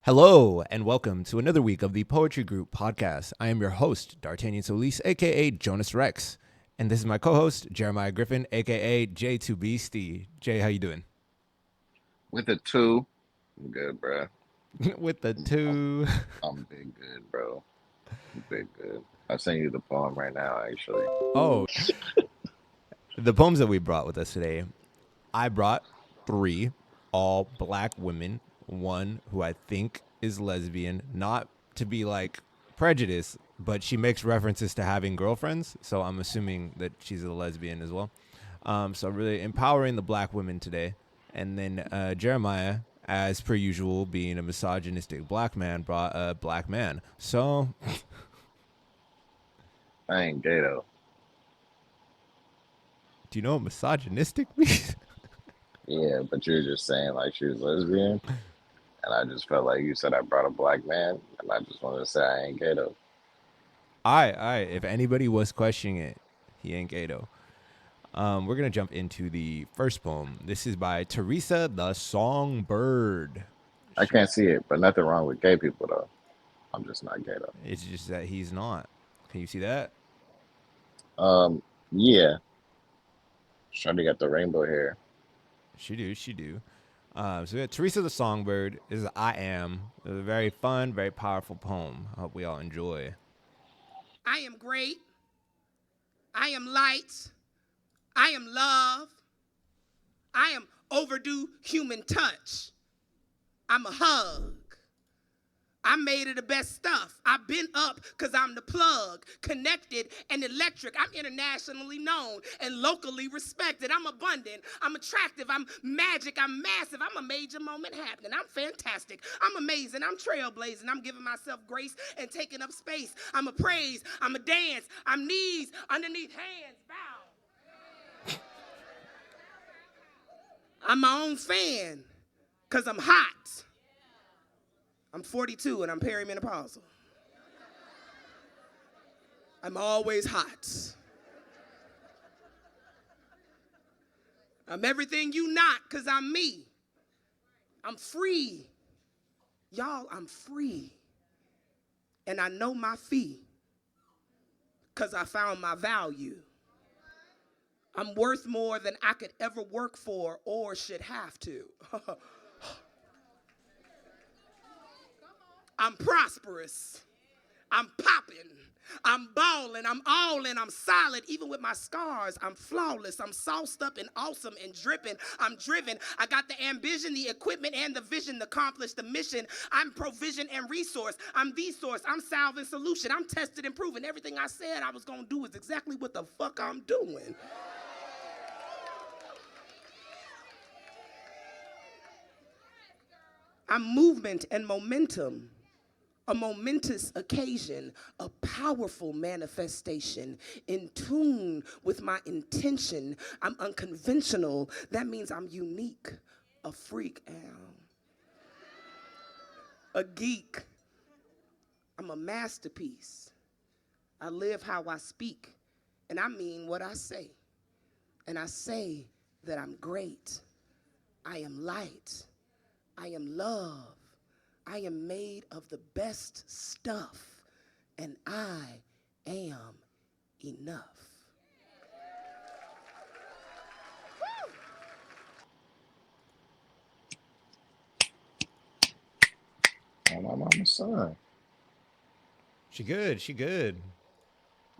Hello, and welcome to another week of the Poetry Group podcast. I am your host, D'Artagnan Solis, aka Jonas Rex. And this is my co-host, Jeremiah Griffin, aka J2Beastie. Jay, how you doing? With a two, I'm good, bro. With the I'm, two. I'm big good, bro. I'm big good. I sent you the poem right now, actually. Oh, the poems that we brought with us today, I brought three, all black women, one who I think is lesbian, not to be like prejudiced, but she makes references to having girlfriends, so I'm assuming that she's a lesbian as well. So really empowering the black women today. And then Jeremiah, as per usual, being a misogynistic black man, brought a black man. So, I ain't gay though. do you know what misogynistic means? Yeah, but you're just saying like she was lesbian, and I just felt like you said I brought a black man, and I just wanted to say I ain't gay though. All right. If anybody was questioning it, he ain't gay though. We're gonna jump into the first poem. This is by Theresa the Songbird. I She, can't see it, but nothing wrong with gay people though. I'm just not gay it's just that he's not. Can you see that? though. Yeah, just trying to get the rainbow hair. She do. So yeah, Theresa the Songbird is I Am. It's a very fun, very powerful poem. I hope we all enjoy. I am great. I am light. I am love. I am overdue human touch. I'm a hug. I'm made of the best stuff. I've been up because I'm the plug, connected and electric. I'm internationally known and locally respected. I'm abundant. I'm attractive. I'm magic. I'm massive. I'm a major moment happening. I'm fantastic. I'm amazing. I'm trailblazing. I'm giving myself grace and taking up space. I'm a praise. I'm a dance. I'm knees underneath hands. Bow. I'm my own fan because I'm hot. I'm 42 and I'm perimenopausal. I'm always hot. I'm everything you not because I'm me. I'm free. Y'all, I'm free. And I know my fee because I found my value. I'm worth more than I could ever work for or should have to. I'm prosperous. I'm popping. I'm balling. I'm all in. I'm solid. Even with my scars, I'm flawless. I'm sauced up and awesome and dripping. I'm driven. I got the ambition, the equipment, and the vision to accomplish the mission. I'm provision and resource. I'm the source. I'm salve and solution. I'm tested and proven. Everything I said I was going to do is exactly what the fuck I'm doing. I'm movement and momentum. A momentous occasion, a powerful manifestation, in tune with my intention. I'm unconventional. That means I'm unique, a freak, a geek. I'm a masterpiece. I live how I speak, and I mean what I say. And I say that I'm great. I am light. I am love. I am made of the best stuff, and I am enough. Oh, my mama's son. She good. She good.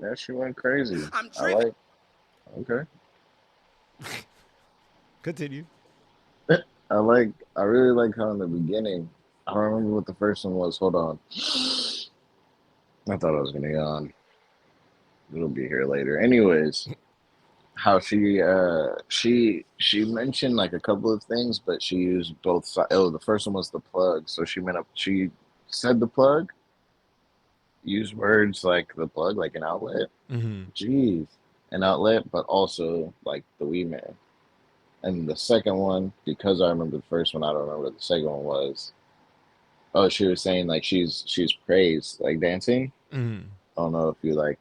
Yeah, she went crazy. I'm I driven. like. Okay. Continue. I like. I really like how in the beginning. I don't remember what the first one was. Hold on. I thought I was gonna yawn. It'll be here later. Anyways, how she mentioned like a couple of things, but she used both sides. Oh, the first one was the plug. So she said the plug, used words like the plug, like an outlet. Mm-hmm. Jeez, an outlet, but also like the wee man. And the second one, because I remember the first one, I don't remember what the second one was. Oh, she was saying like she's praised like dancing. Mm-hmm. I don't know if you like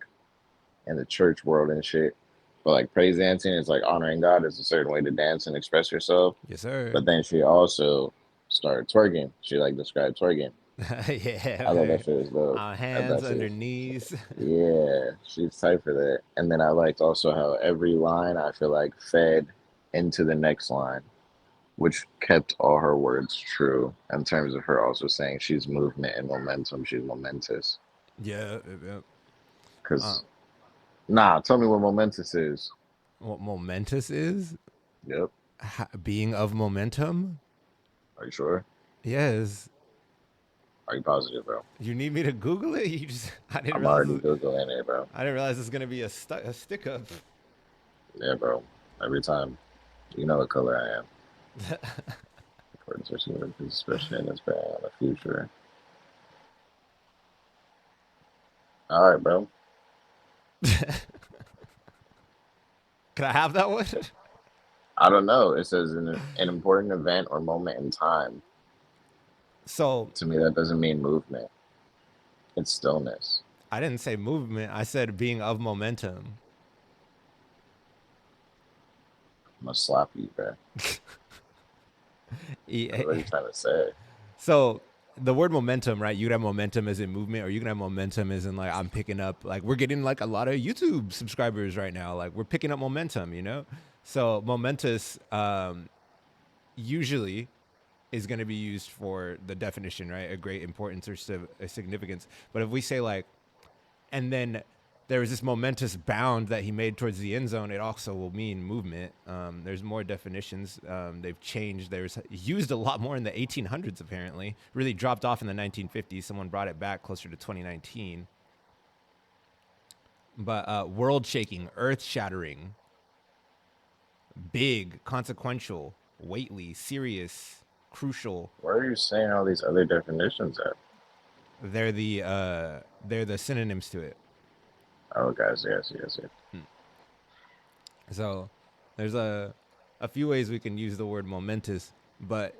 in the church world and shit. But like praise dancing is like honoring God is a certain way to dance and express yourself. Yes, sir. But then she also started twerking. She like described twerking. Yeah, I thought that right. shit was dope. I Hands thought she under was, knees. yeah, she's tight for that. And then I liked also how every line I feel like fed into the next line, which kept all her words true in terms of her also saying she's movement and momentum. She's momentous. Yeah, yeah. Because, nah, tell me what momentous is. What momentous is? Yep. Being of momentum. Are you sure? Yes. Are you positive, bro? You need me to Google it? You just I didn't I'm realize already Googling it, bro. I didn't realize this is gonna be a stick up. Yeah, bro. Every time. You know what color I am. According to some especially in this band in the future. All right, bro. Can I have that one? I don't know. It says an important event or moment in time. So To me, that doesn't mean movement. It's stillness. I didn't say movement. I said being of momentum. I'm gonna slap you, bro. What are you trying to say? So the word momentum, right? You can have momentum as in movement, or you can have momentum as in like I'm picking up, like we're getting like a lot of YouTube subscribers right now. Like we're picking up momentum, you know. So momentous usually is going to be used for the definition, right? A great importance or a significance. But if we say like, and then there was this momentous bound that he made towards the end zone, it also will mean movement. There's more definitions. They've changed. There's used a lot more in the 1800s, apparently. Really dropped off in the 1950s. Someone brought it back closer to 2019. But world shaking, earth shattering, big, consequential, weighty, serious, crucial. Where are you saying all these other definitions at? They're the synonyms to it. Oh, guys, yes, yes, yes. So there's a few ways we can use the word momentous, but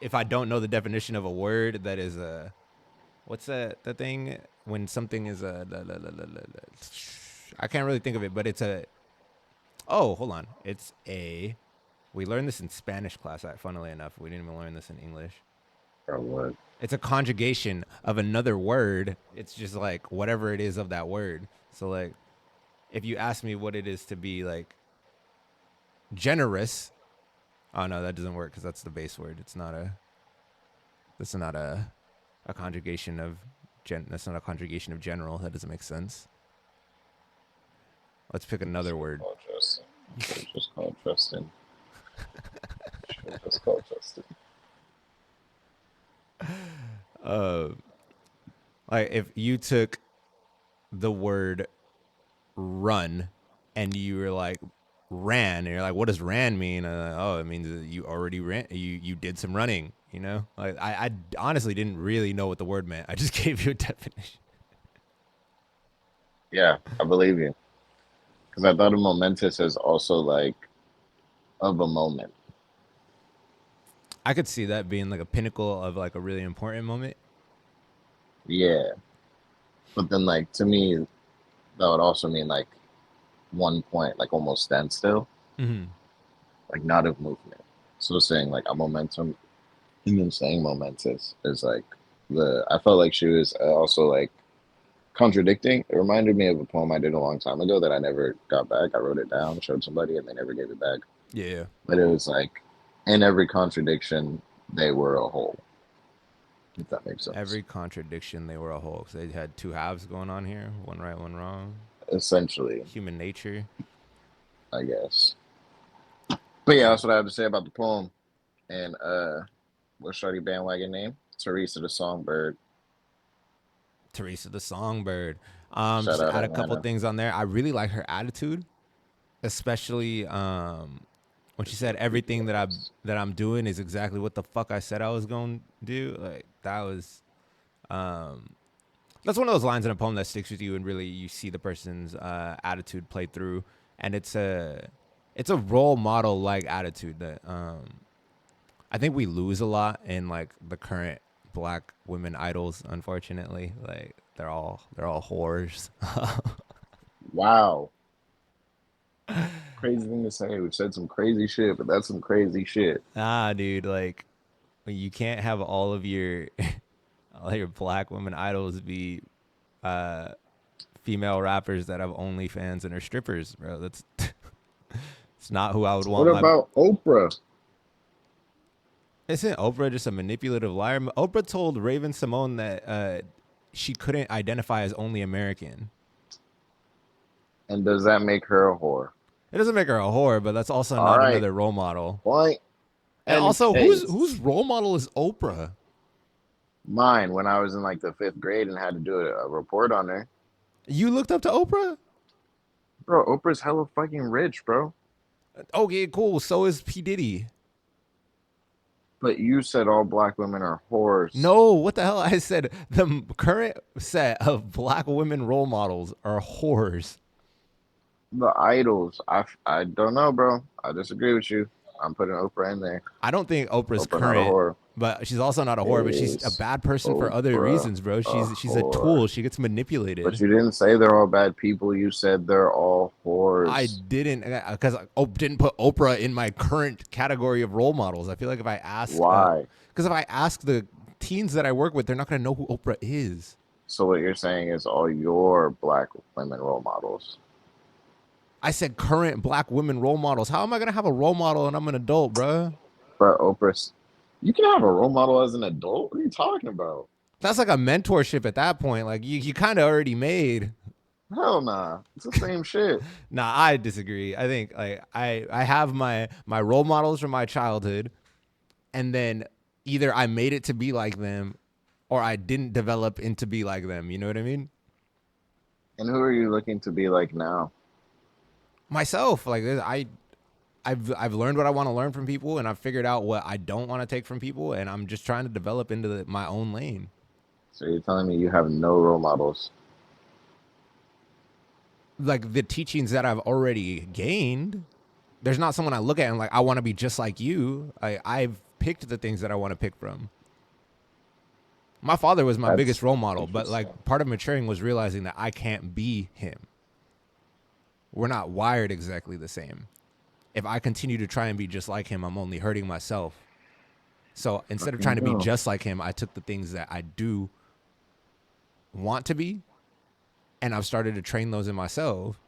if I don't know the definition of a word that is a what's that the thing when something is a I can't really think of it, but it's a oh hold on, it's a we learned this in Spanish class. Funnily enough, we didn't even learn this in English. Or what? It's a conjugation of another word. It's just like whatever it is of that word. So like if you ask me what it is to be like generous, oh no, that doesn't work because that's the base word. It's not a. That's not a conjugation of That's not a conjugation of general. That doesn't make sense. Let's pick another word. Called Justin. Just called Justin. Just called Justin. Like if you took the word run and you were like ran and you're like, what does ran mean? Oh, it means that you already ran. You did some running. You know, like I honestly didn't really know what the word meant. I just gave you a definition. Yeah, I believe you. Because I thought of momentous as also like of a moment. I could see that being like a pinnacle of like a really important moment. Yeah. But then, like, to me, that would also mean like one point, like almost standstill, Mm-hmm. like not of movement. So saying like a momentum and then saying momentous is like I felt like she was also like contradicting. It reminded me of a poem I did a long time ago that I never got back. I wrote it down, showed somebody, and they never gave it back. Yeah. But it was like in every contradiction, they were a whole. If that makes sense. Every contradiction, they were a whole. So they had two halves going on here, one right, one wrong. Essentially, Human nature. I guess. But yeah, that's what I have to say about the poem. And what's Shorty bandwagon name? Theresa the Songbird. Theresa the Songbird. Shout Just out add a couple Atlanta. things on there. I really like her attitude, especially when she said everything that I'm doing is exactly what the fuck I said I was going to do. Like that was that's one of those lines in a poem that sticks with you and really you see the person's attitude play through, and it's a role model like attitude that I think we lose a lot in like the current black women idols. Unfortunately, like they're all whores. Wow. Crazy thing to say. We've said some crazy shit, but that's some crazy shit. Nah, dude, like you can't have all your black women idols be female rappers that have OnlyFans and are strippers, bro. That's it's not who I would What want my. about Oprah? Isn't Oprah just a manipulative liar? Oprah told Raven Simone that she couldn't identify as only American. And does that make her a whore? It doesn't make her a whore, but that's also All not right, another role model. point And and also, whose case. role model is Oprah? Mine when I was in like the 5th grade and had to do a report on her. You looked up to Oprah? Bro, Oprah's hella fucking rich, bro. Okay, cool. So is P Diddy. But you said all black women are whores. No, what the hell? I said the current set of black women role models are whores. The idols, I don't know, bro. I disagree with you. I'm putting Oprah in there. I don't think Oprah's Oprah not a current, whore. but she's also not a whore. But she's a Is bad person for other Oprah reasons, bro. a She's a whore? tool. She gets But manipulated. you didn't say they're all bad people. You said they're all I whores. didn't because I didn't put Oprah in my current category of role models. I feel like if I ask, Why? because if I ask the teens that I work with, they're not gonna know who Oprah is. So what you're saying is all your black women role models. I said current black women role models. How am I gonna have a role model and I'm an adult, bro? But Oprah's, you can have a role model as an adult. What are you talking about? That's like a mentorship at that point. Like you kind of already made. Hell nah. It's the same shit. Nah, I disagree. I think like I have my role models from my childhood, and then either I made it to be like them, or I didn't develop into be like them. You know what I mean? And who are you looking to be like now? Myself, like I've learned what I want to learn from people, and I've figured out what I don't want to take from people, and I'm just trying to develop into my own lane. So you're telling me you have no role models? Like the teachings that I've already gained, there's not someone I look at and like I want to be just like you. I've picked the things that I want to pick from. My father was my biggest That's role model, but interesting. like part of maturing was realizing that I can't be him. We're not wired exactly the same. If I continue to try and be just like him, I'm only hurting myself. So instead of trying Fucking to be go. just like him, I took the things that I do want to be, and I've started to train those in myself.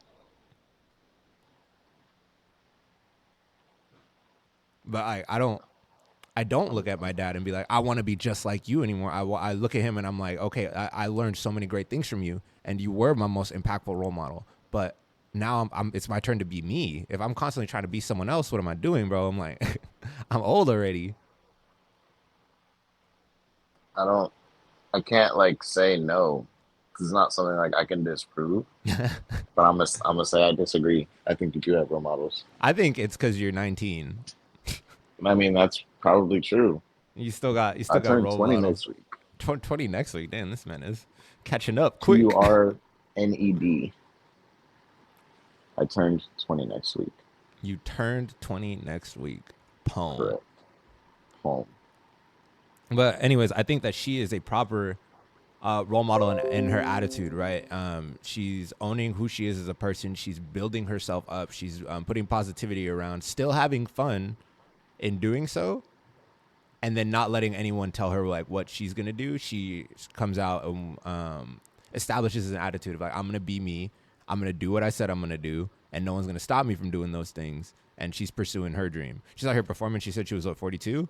But I don't look at my dad and be like, I want to be just like you anymore. I look at him and I'm like, okay, I learned so many great things from you, and you were my most impactful role model. But now it's my turn to be me. If I'm constantly trying to be someone else, what am I doing, bro? I'm like, I'm old already. I don't. I can't like say no because it's not something like I can disprove. But I'm gonna say I disagree. I think you do have role models. I think it's because you're 19. And I mean that's probably true. You still got I turn role 20 models. next week. 20 next week. Damn, this man is catching up quick. TURNED. I turned 20 next week. You turned 20 next week. Poem. Correct. Home. But anyways, I think that she is a proper role model in her attitude, right? She's owning who she is as a person. She's building herself up. She's putting positivity around, still having fun in doing so, and then not letting anyone tell her like what she's gonna do. She comes out and establishes an attitude of like, I'm gonna be me. I'm gonna do what I said I'm gonna do, and no one's gonna stop me from doing those things. And she's pursuing her dream. She's out here performing. She said she was what, 42?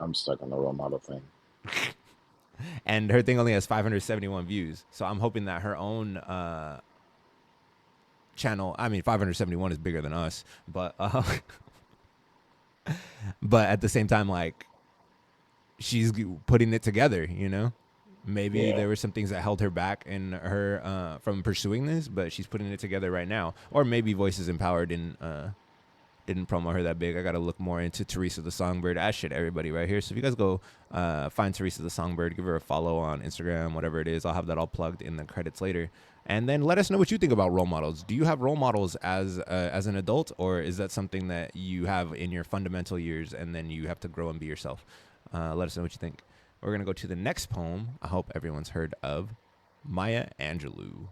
I'm stuck on the role model thing. And her thing only has 571 views. So I'm hoping that her own channel, I mean, 571 is bigger than us, but but at the same time, like she's putting it together, you know. Maybe Yeah. there were some things that held her back in her from pursuing this, but she's putting it together right now. Or maybe Voices Empowered didn't promo her that big. I got to look more into Theresa the Songbird. As should everybody right here. So if you guys go find Theresa the Songbird, give her a follow on Instagram, whatever it is. I'll have that all plugged in the credits later. And then let us know what you think about role models. Do you have role models as an adult, or is that something that you have in your fundamental years and then you have to grow and be yourself? Let us know what you think. We're going to go to the next poem. I hope everyone's heard of Maya Angelou.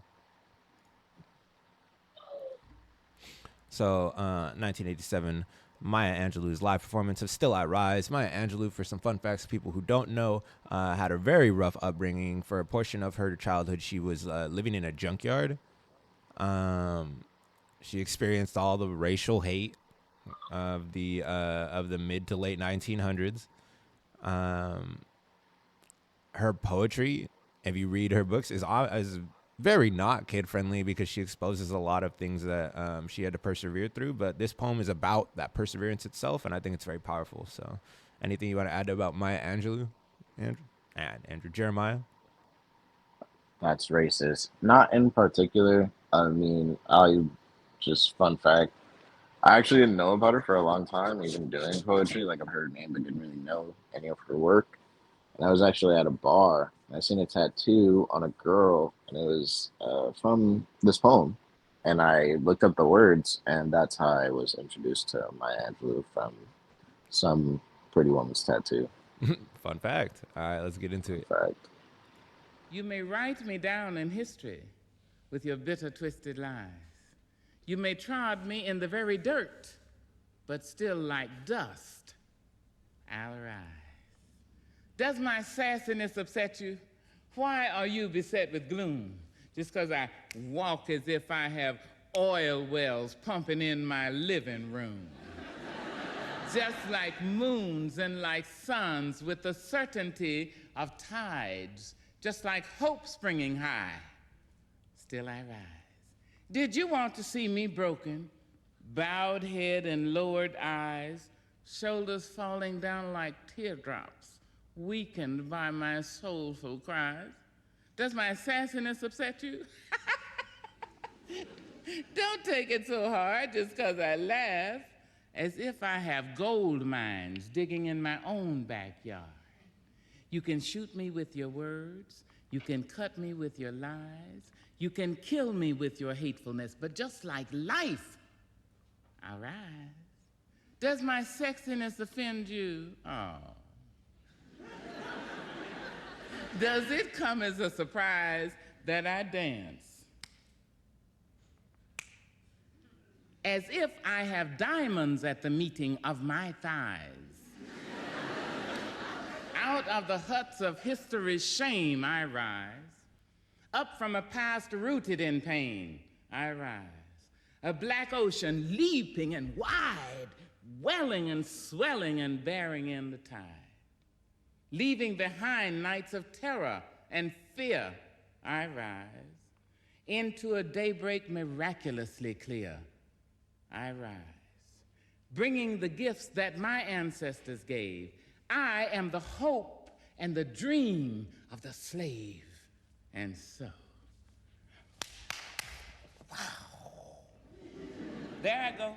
So, 1987, Maya Angelou's live performance of Still I Rise. Maya Angelou, for some fun facts, people who don't know, had a very rough upbringing. For a portion of her childhood, she was living in a junkyard. Um, she experienced all the racial hate of the mid to late 1900s. Um, her poetry, if you read her books, is very not kid friendly because she exposes a lot of things that she had to persevere through. But this poem is about that perseverance itself, and I think it's very powerful. So, anything you want to add about Maya Angelou, Andrew? Andrew Jeremiah. That's racist. Not in particular. I mean, I just fun fact. I actually didn't know about her for a long time, even doing poetry. Like I've heard her name, but didn't really know any of her work. And I was actually at a bar, and I seen a tattoo on a girl, and it was from this poem. And I looked up the words, and that's how I was introduced to Maya Angelou from some pretty woman's tattoo. Fun fact. All right, let's get into In it. fact, You may write me down in history with your bitter, twisted lies. You may trod me in the very dirt, but still like dust, I'll arise. Does my sassiness upset you? Why are you beset with gloom? Just because I walk as if I have oil wells pumping in my living room. Just like moons and like suns with the certainty of tides, just like hope springing high, still I rise. Did you want to see me broken, bowed head and lowered eyes, shoulders falling down like teardrops, weakened by my soulful cries? Does my sassiness upset you? Don't take it so hard just because I laugh, as if I have gold mines digging in my own backyard. You can shoot me with your words, you can cut me with your lies, you can kill me with your hatefulness, but just like life, I rise. Does my sexiness offend you? Oh. Does it come as a surprise that I dance as if I have diamonds at the meeting of my thighs? Out of the huts of history's shame I rise. Up from a past rooted in pain I rise. A black ocean leaping and wide, welling and swelling and bearing in the tide. Leaving behind nights of terror and fear I rise. Into a daybreak miraculously clear I rise. Bringing the gifts that my ancestors gave. I am the hope and the dream of the slave. And so, wow. There I go.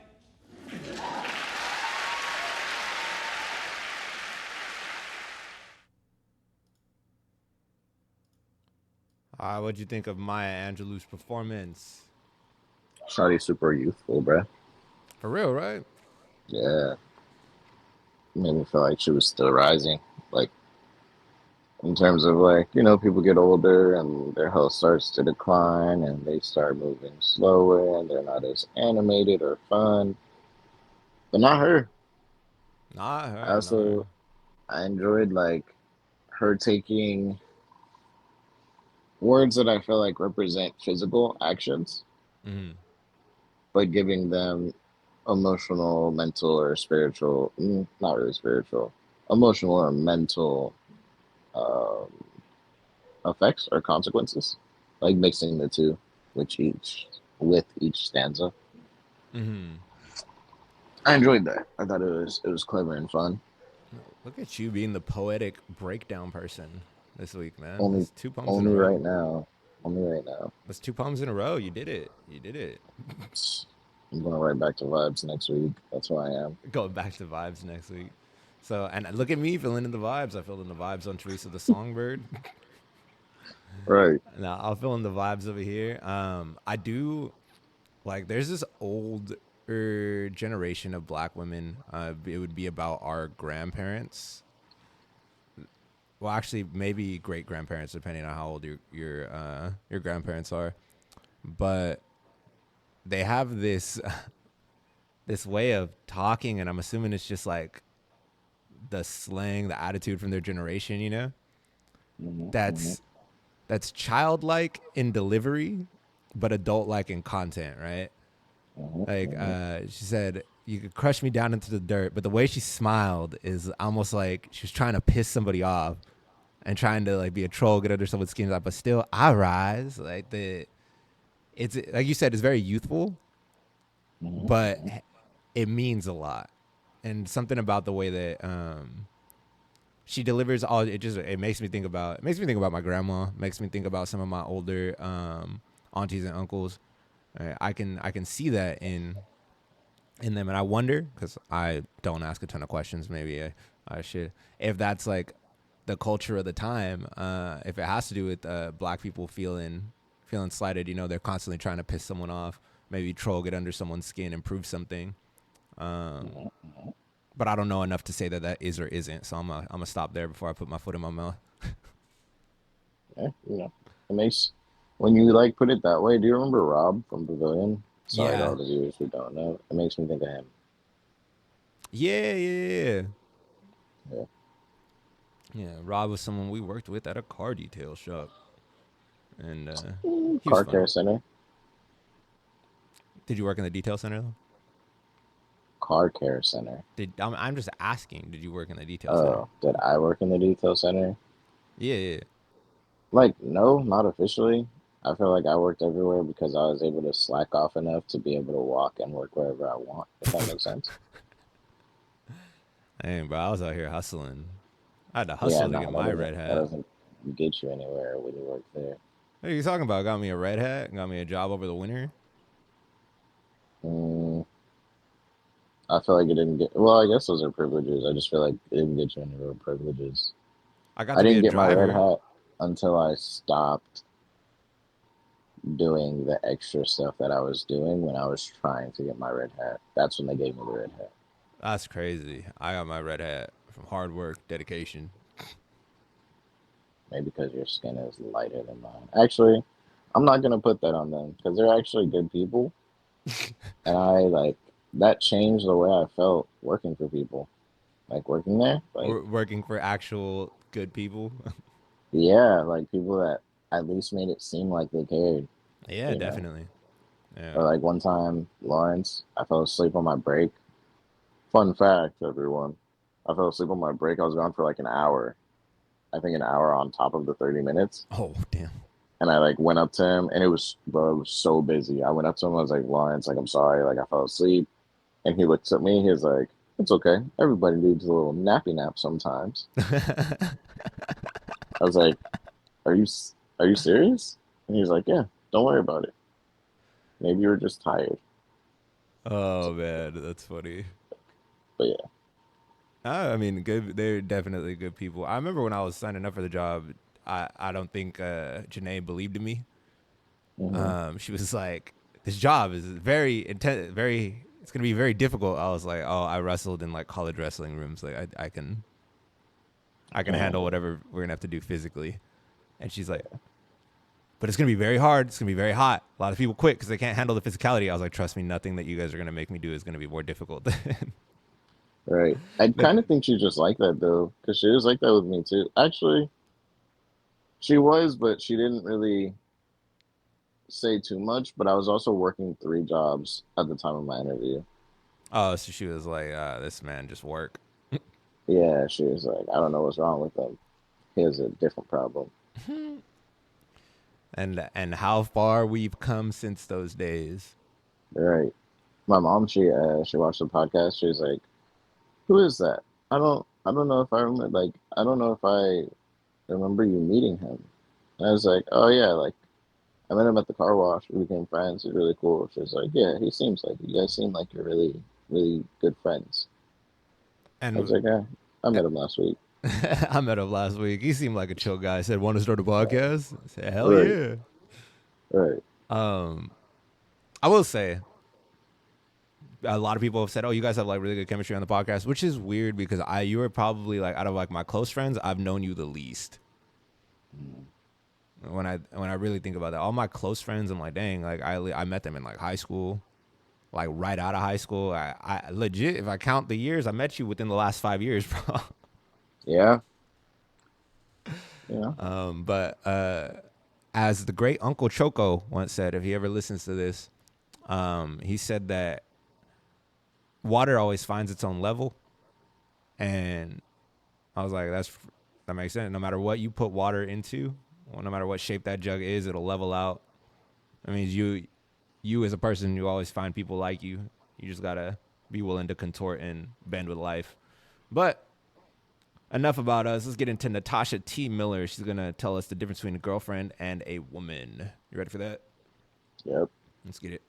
What'd you think of Maya Angelou's performance? Shawty super youthful, bruh. For real, right? Yeah, made me feel like she was still rising. Like in terms of like people get older and their health starts to decline and they start moving slower and they're not as animated or fun. But not her. Not I her, not her. also I enjoyed like her taking words that I feel like represent physical actions, Mm-hmm. but giving them emotional, mental, or spiritual, not really spiritual, emotional or mental um, effects or consequences, like mixing the two, with each stanza. Mm-hmm. I enjoyed that. I thought it was clever and fun. Look at you being the poetic breakdown person this week, man. Only, That's two poems in a only row. right now. Only right now. That's two poems in a row. You did it. You did it. I'm going right back to vibes next week. That's who I am. Going back to vibes next week. So, and look at me filling in the vibes. I filled in the vibes on Theresa the Songbird. Right. Now I'll fill in the vibes over here. I do like. There's this old generation of Black women. It would be about our grandparents. Well, actually, maybe great grandparents, depending on how old your grandparents are. But they have this this way of talking, and I'm assuming it's just like the slang, the attitude from their generation, you know? Mm-hmm. That's childlike in delivery, but adult like in content, right? Mm-hmm. Like Mm-hmm. she said, you could crush me down into the dirt, but the way she smiled is almost like she was trying to piss somebody off and trying to like be a troll, get under someone's skin. Like, but still, I rise. Like it's like you said, it's very youthful, but Mm-hmm. it means a lot. And something about the way that she delivers all it makes me think about my grandma, makes me think about some of my older aunties and uncles. I can see that in them, and I wonder, because I don't ask a ton of questions, maybe I should, if that's like the culture of the time, if it has to do with black people feeling slighted, you know, they're constantly trying to piss someone off, maybe troll, get under someone's skin and prove something. um Mm-hmm. but I don't know enough to say that that is or isn't, so I'm gonna stop there before I put my foot in my mouth. Yeah, you know, it makes when you like put it that way. Do you remember Rob from Pavilion? Sorry to Yeah, all the viewers who don't know. It makes me think of him. yeah. Yeah. Yeah, Rob was someone we worked with at a car detail shop, and he was Car Care funny. Center. Did you work in the detail center though? Car Care Center. I'm just asking, did you work in the detail center? Oh, did I work in the detail center? Yeah, yeah. Like, no, not officially. I feel like I worked everywhere because I was able to slack off enough to be able to walk and work wherever I want, if that makes sense. Dang, bro, I was out here hustling. I had to Yeah, hustle to get no, my red that hat. doesn't get you anywhere when you work there. What are you talking about? Got me a red hat, got me a job over the winter. Mm, I feel like it didn't get. Well, I guess those are privileges. I just feel like it didn't get you any real privileges. I got I to be didn't a get my red driver. hat until I stopped doing the extra stuff that I was doing when I was trying to get my red hat. That's when they gave me the red hat. That's crazy. I got my red hat from hard work, dedication. Maybe because your skin is lighter than mine. Actually, I'm not gonna put that on them because they're actually good people, and I like that changed the way I felt working for people. Like working there, like We're working for actual good people. yeah, like people that at least made it seem like they cared, Yeah, you know. definitely. Yeah. Or like one time, Lawrence, I fell asleep on my break. Fun fact, everyone, I fell asleep on my break. I was gone for like an hour. I think an hour on top of the 30 minutes. Oh, damn. And I like went up to him, and it was bro, it was so busy. I went up to him. I was like, Lawrence, like I'm sorry, like I fell asleep. And he looks at me. He was like, "It's okay. Everybody needs a little nappy nap sometimes." I was like, are you serious?" And he was like, "Yeah, don't worry about it. Maybe you're just tired." Oh man, that's funny. But yeah. I mean, good. They're definitely good people. I remember when I was signing up for the job, I don't think Janae believed in me. Hmm. She was like, "This job is very intense, very. It's gonna be very difficult." I was like, "Oh, I wrestled in like college wrestling rooms. Like, I can handle whatever we're gonna have to do physically." And she's like, "But it's gonna be very hard. It's gonna be very hot. A lot of people quit because they can't handle the physicality." I was like, "Trust me, nothing that you guys are gonna make me do is gonna be more difficult." Right. I But kind of think she's just like that though, because she was like that with me too. Actually, she was, but she didn't really say too much. But I was also working three jobs at the time of my interview. oh, so she was like, "This man just work." Yeah, she was like, I don't know what's wrong with him. He has a different problem. And how far we've come since those days. Right. My mom, she watched the podcast. She was like, "Who is that? I don't know if I remember. Like, I don't know if I remember you meeting him." And I was like, "Oh yeah, like I met him at the car wash. We became friends. He's really cool." She was like, "Yeah, he seems like you guys seem like you're really, really good friends." I was And like, "Yeah, I met him last week." I met him last week. He seemed like a chill guy. I said, "Want to start a podcast?" I said, "Hell Right, yeah." right. Um, I will say a lot of people have said, "Oh, you guys have like really good chemistry on the podcast," which is weird because you were probably like out of like my close friends, I've known you the least. When I really think about that, all my close friends, I'm like, dang, like I met them in like high school. like right out of high school. I legit, if I count the years, I met you within the last 5 years, bro. Yeah. Yeah. But as the great Uncle Choco once said, if he ever listens to this, he said that water always finds its own level, and I was like, that makes sense. No matter what you put water into, well, no matter what shape that jug is, it'll level out. I mean, you as a person, you always find people like you. You just gotta be willing to contort and bend with life. But enough about us. Let's get into Natasha T. Miller. She's gonna tell us the difference between a girlfriend and a woman. You ready for that? Yep. Let's get it.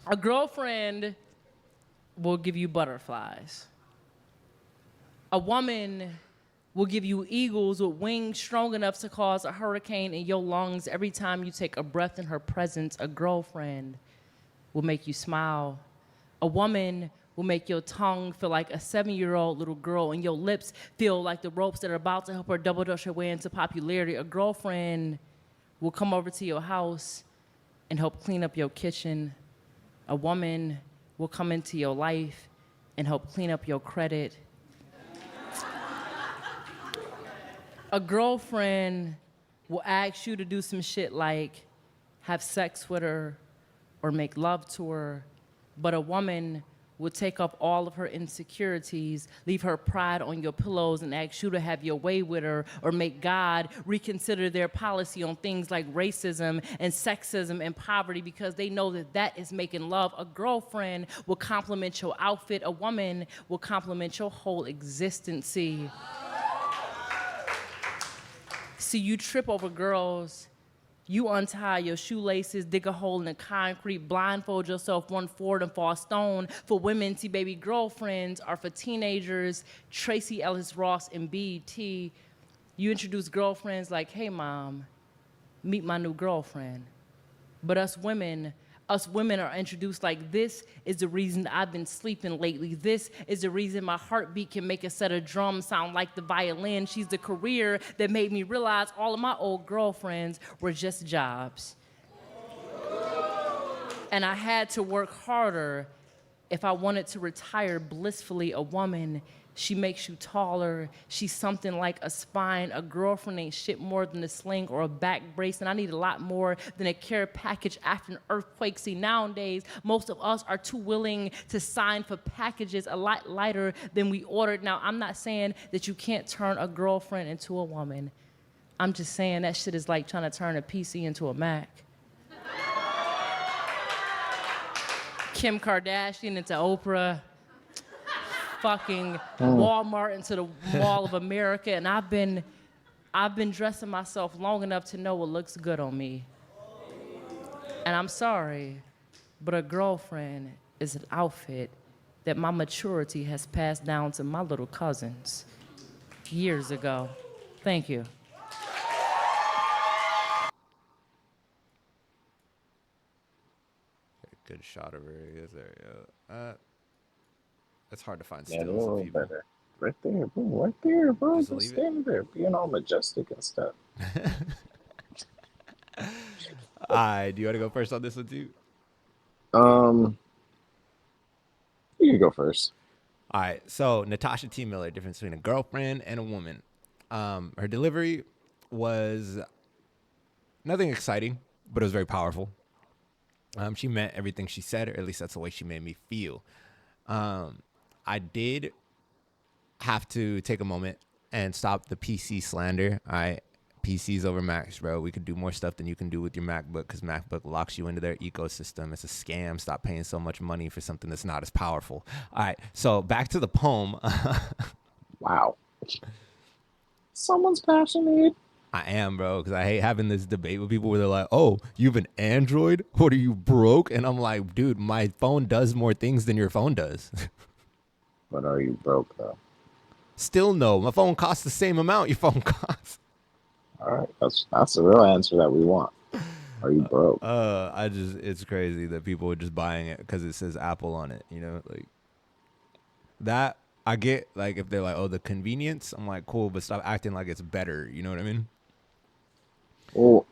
A girlfriend will give you butterflies. A woman will give you eagles with wings strong enough to cause a hurricane in your lungs every time you take a breath in her presence. A girlfriend will make you smile. A woman will make your tongue feel like a 7-year-old little girl and your lips feel like the ropes that are about to help her double dutch her way into popularity. A girlfriend will come over to your house and help clean up your kitchen. A woman will come into your life and help clean up your credit. A girlfriend will ask you to do some shit like have sex with her or make love to her, but a woman will take up all of her insecurities, leave her pride on your pillows, and ask you to have your way with her or make God reconsider their policy on things like racism and sexism and poverty because they know that that is making love. A girlfriend will compliment your outfit. A woman will compliment your whole existence. See, you trip over girls, you untie your shoelaces, dig a hole in the concrete, blindfold yourself, run forward and fall stone. For women, see, baby girlfriends are for teenagers, Tracy Ellis Ross and BT. You introduce girlfriends like, hey mom, meet my new girlfriend. But us women are introduced like, this is the reason I've been sleeping lately. This is the reason my heartbeat can make a set of drums sound like the violin. She's the career that made me realize all of my old girlfriends were just jobs. And I had to work harder if I wanted to retire blissfully. A woman, she makes you taller. She's something like a spine. A girlfriend ain't shit more than a sling or a back brace, and I need a lot more than a care package after an earthquake. See, nowadays, most of us are too willing to sign for packages a lot lighter than we ordered. Now, I'm not saying that you can't turn a girlfriend into a woman. I'm just saying that shit is like trying to turn a PC into a Mac. Kim Kardashian into Oprah. Fucking Walmart into the Mall of America, and I've been dressing myself long enough to know what looks good on me. And I'm sorry, but a girlfriend is an outfit that my maturity has passed down to my little cousins years ago. Thank you. Good shot of her. Is there? It's hard to find Yeah, a stills of little people. better. Right there, bro. Right there, bro. Just Just leave it? standing there, being all majestic and stuff. Do you want to go first on this one too? Um, you can go first. All right. So Natasha T. Miller, difference between a girlfriend and a woman. Her delivery was nothing exciting, but it was very powerful. She meant everything she said, or at least that's the way she made me feel. I did have to take a moment and stop the PC slander. All right. PCs over Macs, bro. We could do more stuff than you can do with your MacBook because MacBook locks you into their ecosystem. It's a scam. Stop paying so much money for something that's not as powerful. All right. So back to the poem. Wow. Someone's passionate. I am, bro, because I hate having this debate with people where they're like, oh, you have an Android? What, are you broke? And I'm like, dude, my phone does more things than your phone does. But are you broke, though? Still no. My phone costs the same amount your phone costs. All right. That's the real answer that we want. Are you broke? It's crazy that people are just buying it because it says Apple on it, you know? Like, that, I get, like, if they're like, oh, the convenience, I'm like, cool, but stop acting like it's better, you know what I mean? Well,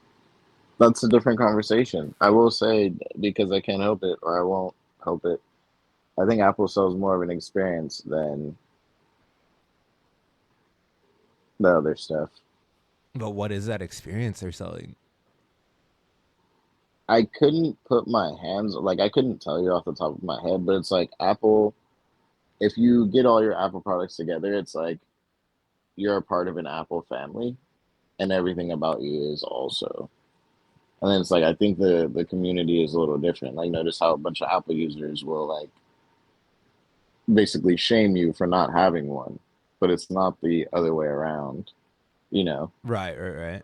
that's a different conversation. I will say, because I can't help it, or I won't help it. I think Apple sells more of an experience than the other stuff. But what is that experience they're selling? I couldn't put my hands like I couldn't tell you off the top of my head, but it's like Apple. If you get all your Apple products together, it's like you're a part of an Apple family, and everything about you is also. And then it's like I think the community is a little different. Like notice how a bunch of Apple users will like basically shame you for not having one, but it's not the other way around, you know. Right, right, right.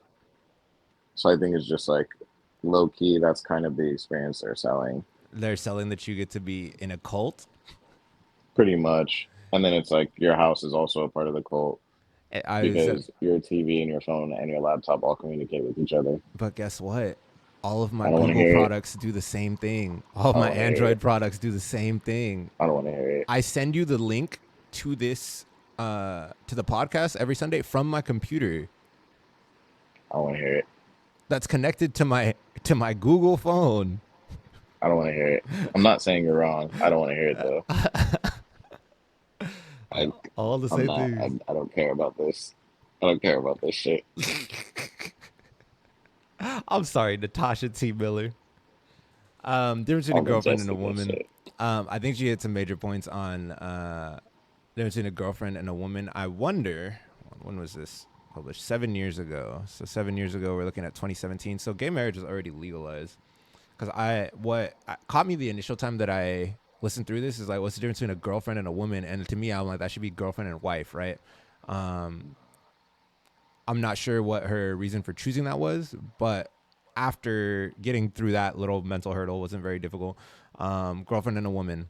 So I think it's just like low key. That's kind of the experience they're selling, They're selling that you get to be in a cult. pretty much. And then it's like your house is also a part of the cult I was, because your TV and your phone and your laptop all communicate with each other. but guess what? All of my I don't want to Google hear it. products do the same thing. All of I don't my want to hear Android it. products do the same thing. I don't want to hear it. I send you the link to this to the podcast every Sunday from my computer I don't want to hear it. that's connected to my Google phone. I don't want to hear it. I'm not saying you're wrong. I don't want to hear it though. I All the I'm same not. things. I don't care about this. I don't care about this shit. I'm sorry, Natasha T. Miller. Difference between a All the girlfriend and a Jessica woman. shit. I think she hit some major points on difference between a girlfriend and a woman. I wonder, when was this published? 7 years ago. So 7 years ago, we're looking at 2017. So gay marriage was already legalized. Because caught me the initial time that I listened through this is like, what's the difference between a girlfriend and a woman? And to me, I'm like, that should be girlfriend and wife, right? I'm not sure what her reason for choosing that was, but after getting through that little mental hurdle, wasn't very difficult. Girlfriend and a woman,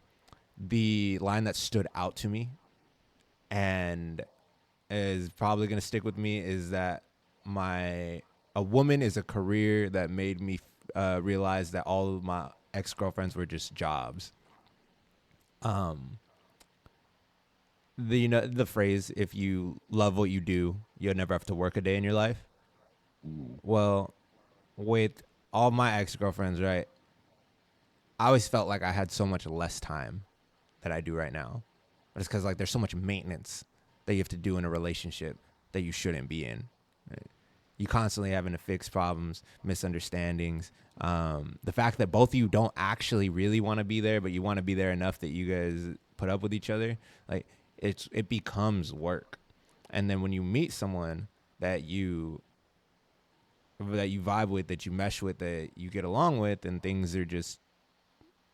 the line that stood out to me and is probably going to stick with me is that a woman is a career that made me realize that all of my ex-girlfriends were just jobs. The phrase, if you love what you do, you'll never have to work a day in your life. Well, with all my ex-girlfriends, right, I always felt like I had so much less time than I do right now. But it's because like there's so much maintenance that you have to do in a relationship that you shouldn't be in. Right? You constantly having to fix problems, misunderstandings. The fact that both of you don't actually really want to be there, but you want to be there enough that you guys put up with each other. Like it becomes work. And then when you meet someone that you vibe with, that you mesh with, that you get along with, and things are just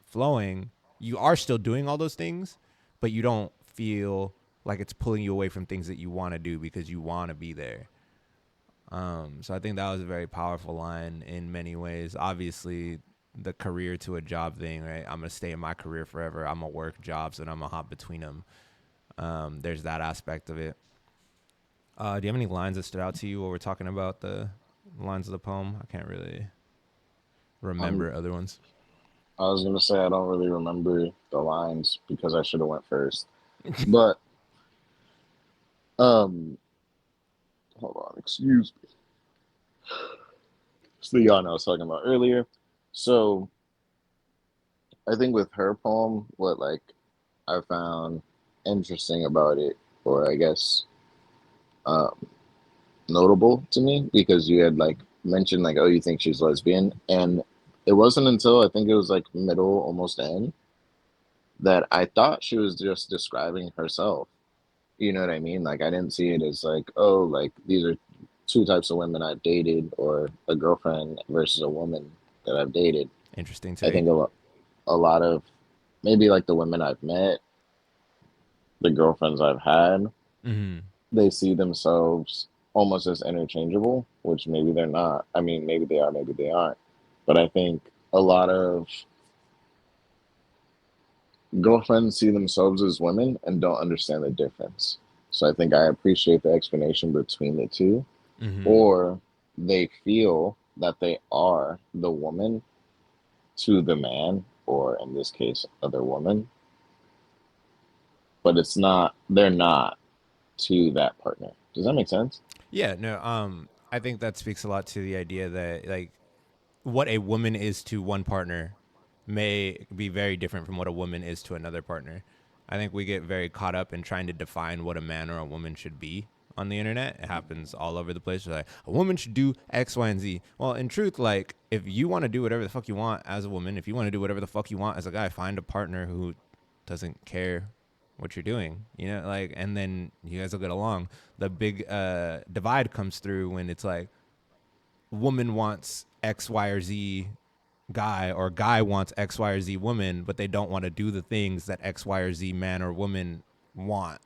flowing, you are still doing all those things, but you don't feel like it's pulling you away from things that you want to do because you want to be there. So I think that was a very powerful line in many ways. Obviously, the career to a job thing, right? I'm gonna stay in my career forever. I'm gonna work jobs and I'm gonna hop between them. There's that aspect of it. Do you have any lines that stood out to you while we're talking about the lines of the poem? I can't really Um, remember other ones. I was gonna say I don't really remember the lines because I should have went first. But um, hold on, excuse me. It's the yarn I was talking about earlier. So I think with her poem, what like I found interesting about it, or I guess um, notable to me, because you had like mentioned like, oh, you think she's lesbian, and it wasn't until I think it was like middle, almost end, that I thought she was just describing herself. You know what I mean? Like I didn't see it as like, oh, like these are two types of women I've dated, or a girlfriend versus a woman that I've dated. Interesting I take. think a lot of maybe like the women I've met, the girlfriends I've had, Mm-hmm. they see themselves almost as interchangeable, which maybe they're not. I mean, maybe they are, maybe they aren't. But I think a lot of girlfriends see themselves as women and don't understand the difference. So I think I appreciate the explanation between the two, Mm-hmm. or they feel that they are the woman to the man, or in this case, other woman, but it's not, they're not to that partner. Does that make sense? Yeah, no, I think that speaks a lot to the idea that like what a woman is to one partner may be very different from what a woman is to another partner. I think we get very caught up in trying to define what a man or a woman should be on the internet. It happens all over the place. Like, a woman should do X, Y, and Z. Well, in truth, like, if you want to do whatever the fuck you want as a woman, if you want to do whatever the fuck you want as a guy, find a partner who doesn't care what you're doing, you know, like, and then you guys will get along. The big divide comes through when it's like, woman wants X, Y, or Z guy, or guy wants X, Y, or Z woman, but they don't want to do the things that X, Y, or Z man or woman want.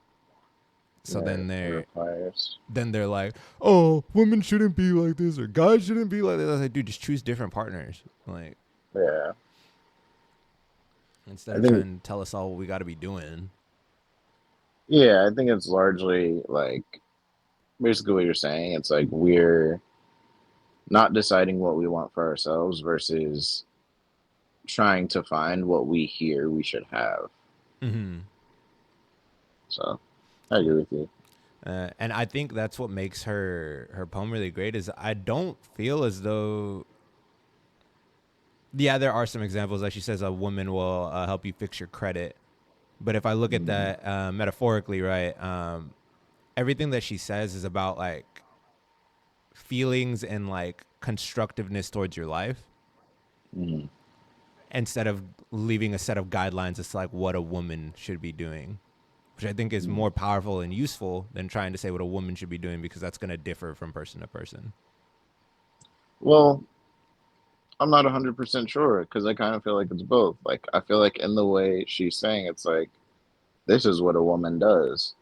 So Right. then It requires. they're like, oh, women shouldn't be like this, or guys shouldn't be like this. I was like, dude, just choose different partners. Like, Yeah. instead I of think. trying to tell us all what we got to be doing. Yeah, I think it's largely like basically what you're saying. It's like we're not deciding what we want for ourselves versus trying to find what we hear we should have. Mm-hmm. So I agree with you. And I think that's what makes her poem really great. Is I don't feel as though, yeah, there are some examples. Like she says, a woman will help you fix your credit. But if I look at Mm-hmm. that metaphorically, right, everything that she says is about like feelings and like constructiveness towards your life, Mm-hmm. instead of leaving a set of guidelines as to like what a woman should be doing, which I think is Mm-hmm. more powerful and useful than trying to say what a woman should be doing, because that's going to differ from person to person. Well, I'm not 100% sure because I kind of feel like it's both. Like I feel like in the way she's saying, it's like this is what a woman does.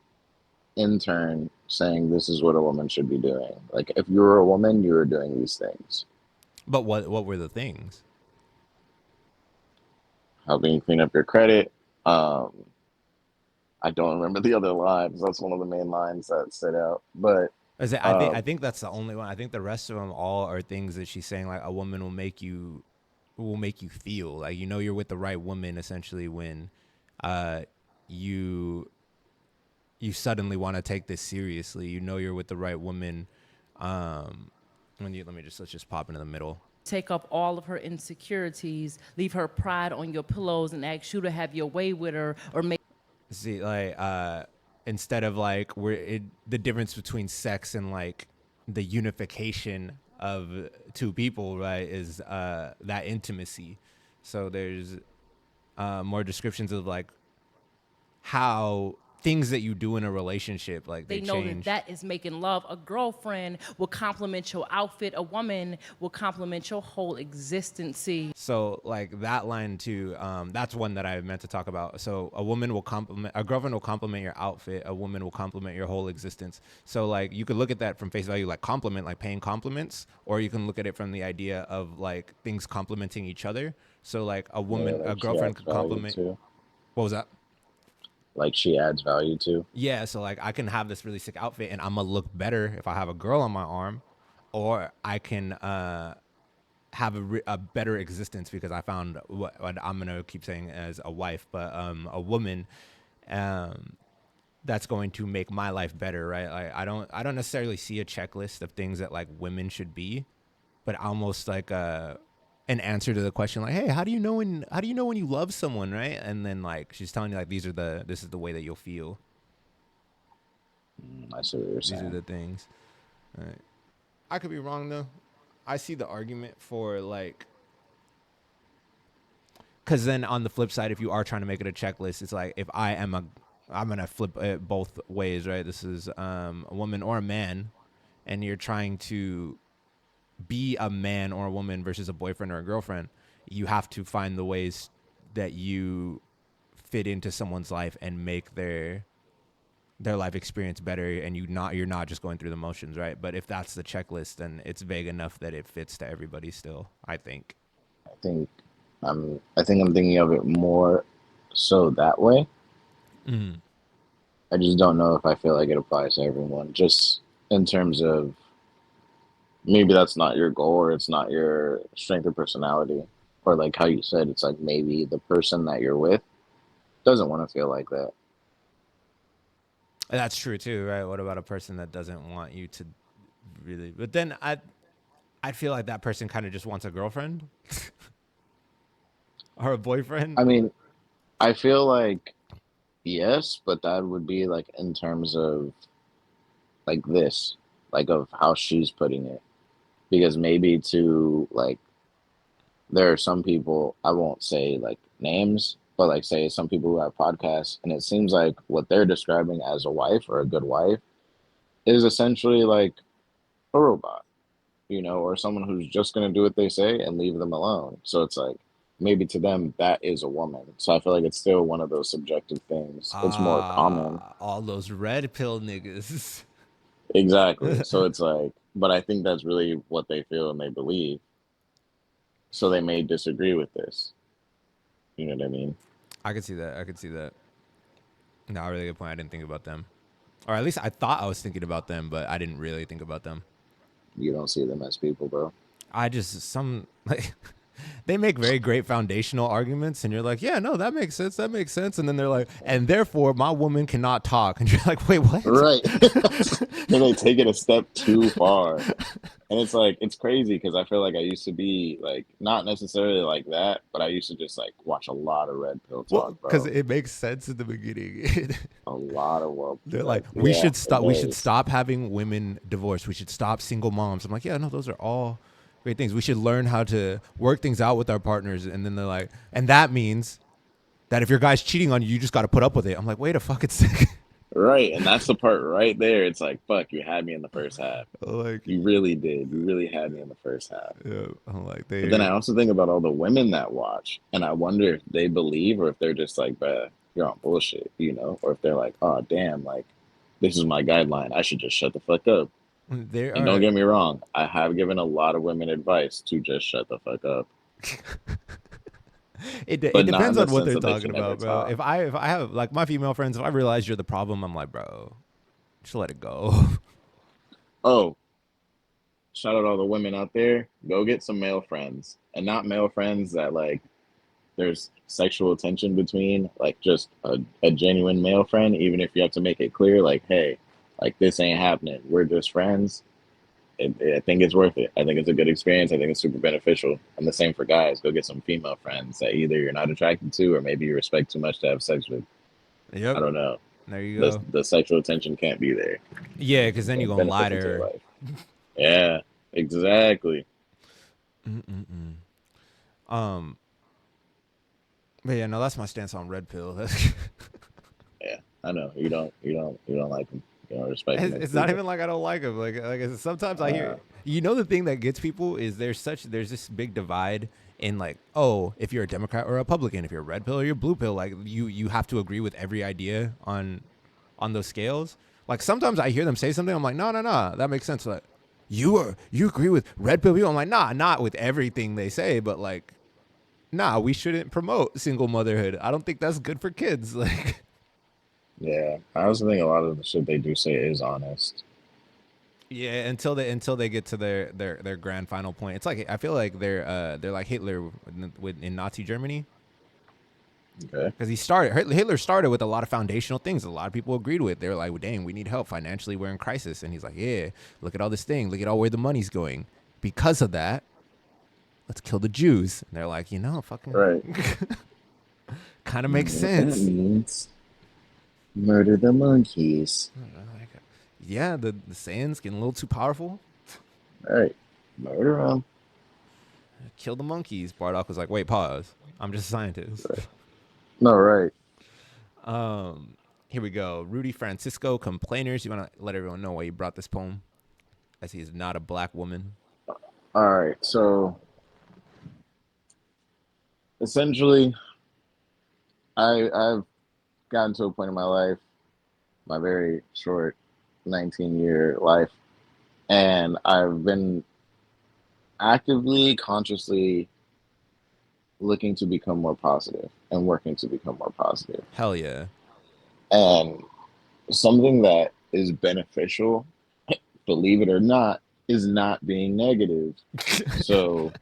In turn, saying this is what a woman should be doing. Like if you were a woman, you were doing these things. But what were the things? Helping you clean up your credit. Um, I don't remember the other lines. That's one of the main lines that stood out. But I um, think that's the only one. I think the rest of them all are things that she's saying like a woman will make you feel like, you know, you're with the right woman essentially when uh you you suddenly want to take this seriously. You know you're with the right woman when you, let's just pop into the middle. Take up all of her insecurities, leave her pride on your pillows, and ask you to have your way with her, or make See, like instead of like the difference between sex and like the unification of two people, right, is that intimacy. So there's more descriptions of like how things that you do in a relationship, like they they know that change. that is making love. A girlfriend will compliment your outfit. A woman will compliment your whole existence. So like that line too, that's one that I meant to talk about. So a girlfriend will compliment your outfit. A woman will compliment your whole existence. So like you could look at that from face value, like compliment, like paying compliments, or you can look at it from the idea of like things complementing each other. So like yeah, a like she girlfriend adds could value compliment. too. What was that? Like she adds value too. Yeah, so like I can have this really sick outfit and I'm gonna look better if I have a girl on my arm, or I can have a better existence because I found what I'm gonna keep saying as a wife, but a woman um, that's going to make my life better, right? Like I don't necessarily see a checklist of things that like women should be, but almost like an answer to the question like, hey, how do you know when you love someone, right? And then like she's telling you like this is the way that you'll feel. I see what you're These are saying. the things. All right. I could be wrong though. I see the argument for like, because then on the flip side, if you are trying to make it a checklist, it's like if I'm gonna flip it both ways, right? This is a woman or a man, and you're trying to be a man or a woman versus a boyfriend or a girlfriend. You have to find the ways that you fit into someone's life and make their life experience better, and you're not just going through the motions, right? But if that's the checklist, then it's vague enough that it fits to everybody still, I think. I think I think I'm thinking of it more so that way. Mm. I just don't know if I feel like it applies to everyone. Just in terms of maybe that's not your goal or it's not your strength or personality. Or like how you said, it's like maybe the person that you're with doesn't want to feel like that. That's true too, right? What about a person that doesn't want you to really? But then I feel like that person kind of just wants a girlfriend. or a boyfriend. I mean, I feel like yes, but that would be like in terms of like this, like of how she's putting it. Because maybe to like, there are some people, I won't say like names, but like say some people who have podcasts, and it seems like what they're describing as a wife or a good wife is essentially like a robot, or someone who's just going to do what they say and leave them alone. So it's like maybe to them that is a woman. So I feel like it's still one of those subjective things. It's more common. All those red pill niggas. Exactly. So it's like, but I think that's really what they feel and they believe. So they may disagree with this. You know what I mean? I could see that. I could see that. No, really good point. I didn't think about them, or at least I thought I was thinking about them, but I didn't really think about them. You don't see them as people, bro. I just some like they make very great foundational arguments, and you're like, yeah, no, that makes sense. That makes sense. And then they're like, and therefore my woman cannot talk, and you're like, wait, what? Right. Then they take it a step too far. And it's like, it's crazy because I feel like I used to be like, not necessarily like that, but I used to just like watch a lot of red pill talk, Well, because bro. it makes sense in the beginning. A lot of well, They're like, like, yeah, it we should does. stop having women divorced. We should stop single moms. I'm like, yeah, no, those are all great things. We should learn how to work things out with our partners. And then they're like, and that means that if your guy's cheating on you, you just got to put up with it. I'm like, wait a fucking second. Right. And that's the part right there. It's like, fuck, you had me in the first half. Like, You really did. You really had me in the first half. yeah, I'm like, But then I they, also think about all the women that watch, and I wonder if they believe or if they're just like, bruh, you're on bullshit, or if they're like, oh, damn, like, this is my guideline. I should just shut the fuck up. they And don't are. get me wrong, I have given a lot of women advice to just shut the fuck up, It but not depends in the on what sense they're that they talking should never about, bro. talk. If I have like my female friends, if I realize you're the problem, I'm like, bro, just let it go. Oh, shout out all the women out there. Go get some male friends, and not male friends that like there's sexual tension between, like just a genuine male friend, even if you have to make it clear, like, hey, like this ain't happening. We're just friends. I think it's worth it. I think it's a good experience. I think it's super beneficial. And the same for guys. Go get some female friends that either you're not attracted to or maybe you respect too much to have sex with. I Yep. don't know. There you The go. the sexual tension can't be there. Yeah, because then It's you're gonna lie to beneficial to your her. life. Yeah, exactly. Mm-mm-mm. Um, but yeah, no, that's my stance on red pill. Yeah, I know. You don't like them. You don't respect them as It's not people. even like I don't like them. Like I said, sometimes I Uh, hear. You know, the thing that gets people is there's this big divide in like, oh, if you're a Democrat or a Republican, if you're a red pill or you're blue pill, like you have to agree with every idea on those scales. Like sometimes I hear them say something, I'm like, no, no, no, that makes sense. Like you agree with red pill people? I'm like, nah, not with everything they say, but like, nah, we shouldn't promote single motherhood. I don't think that's good for kids. Like, yeah, I also think a lot of the shit they do say is honest. yeah, until they get to their grand final point. It's like I feel like they're like Hitler in Nazi Germany, Okay, because Hitler started with a lot of foundational things a lot of people agreed with. They were like, well, dang, we need help financially, we're in crisis, and he's like, yeah, look at all this thing, look at all where the money's going. Because of that, let's kill the Jews. And they're like, fucking right. kind of You makes know what that sense. means? Murder the monkeys. Yeah, the Saiyans getting a little too powerful. All right, murder them. Kill the monkeys. Bardock was like, wait, pause. I'm just a scientist. Right. No, right. Here we go. Rudy Francisco, Complainers. You want to let everyone know why you brought this poem? As he is not a black woman. All right. So essentially, I've gotten to a point in my life, my very short 19-year life, and I've been actively, consciously looking to become more positive and working to become more positive. Hell yeah. And something that is beneficial, believe it or not, is not being negative. So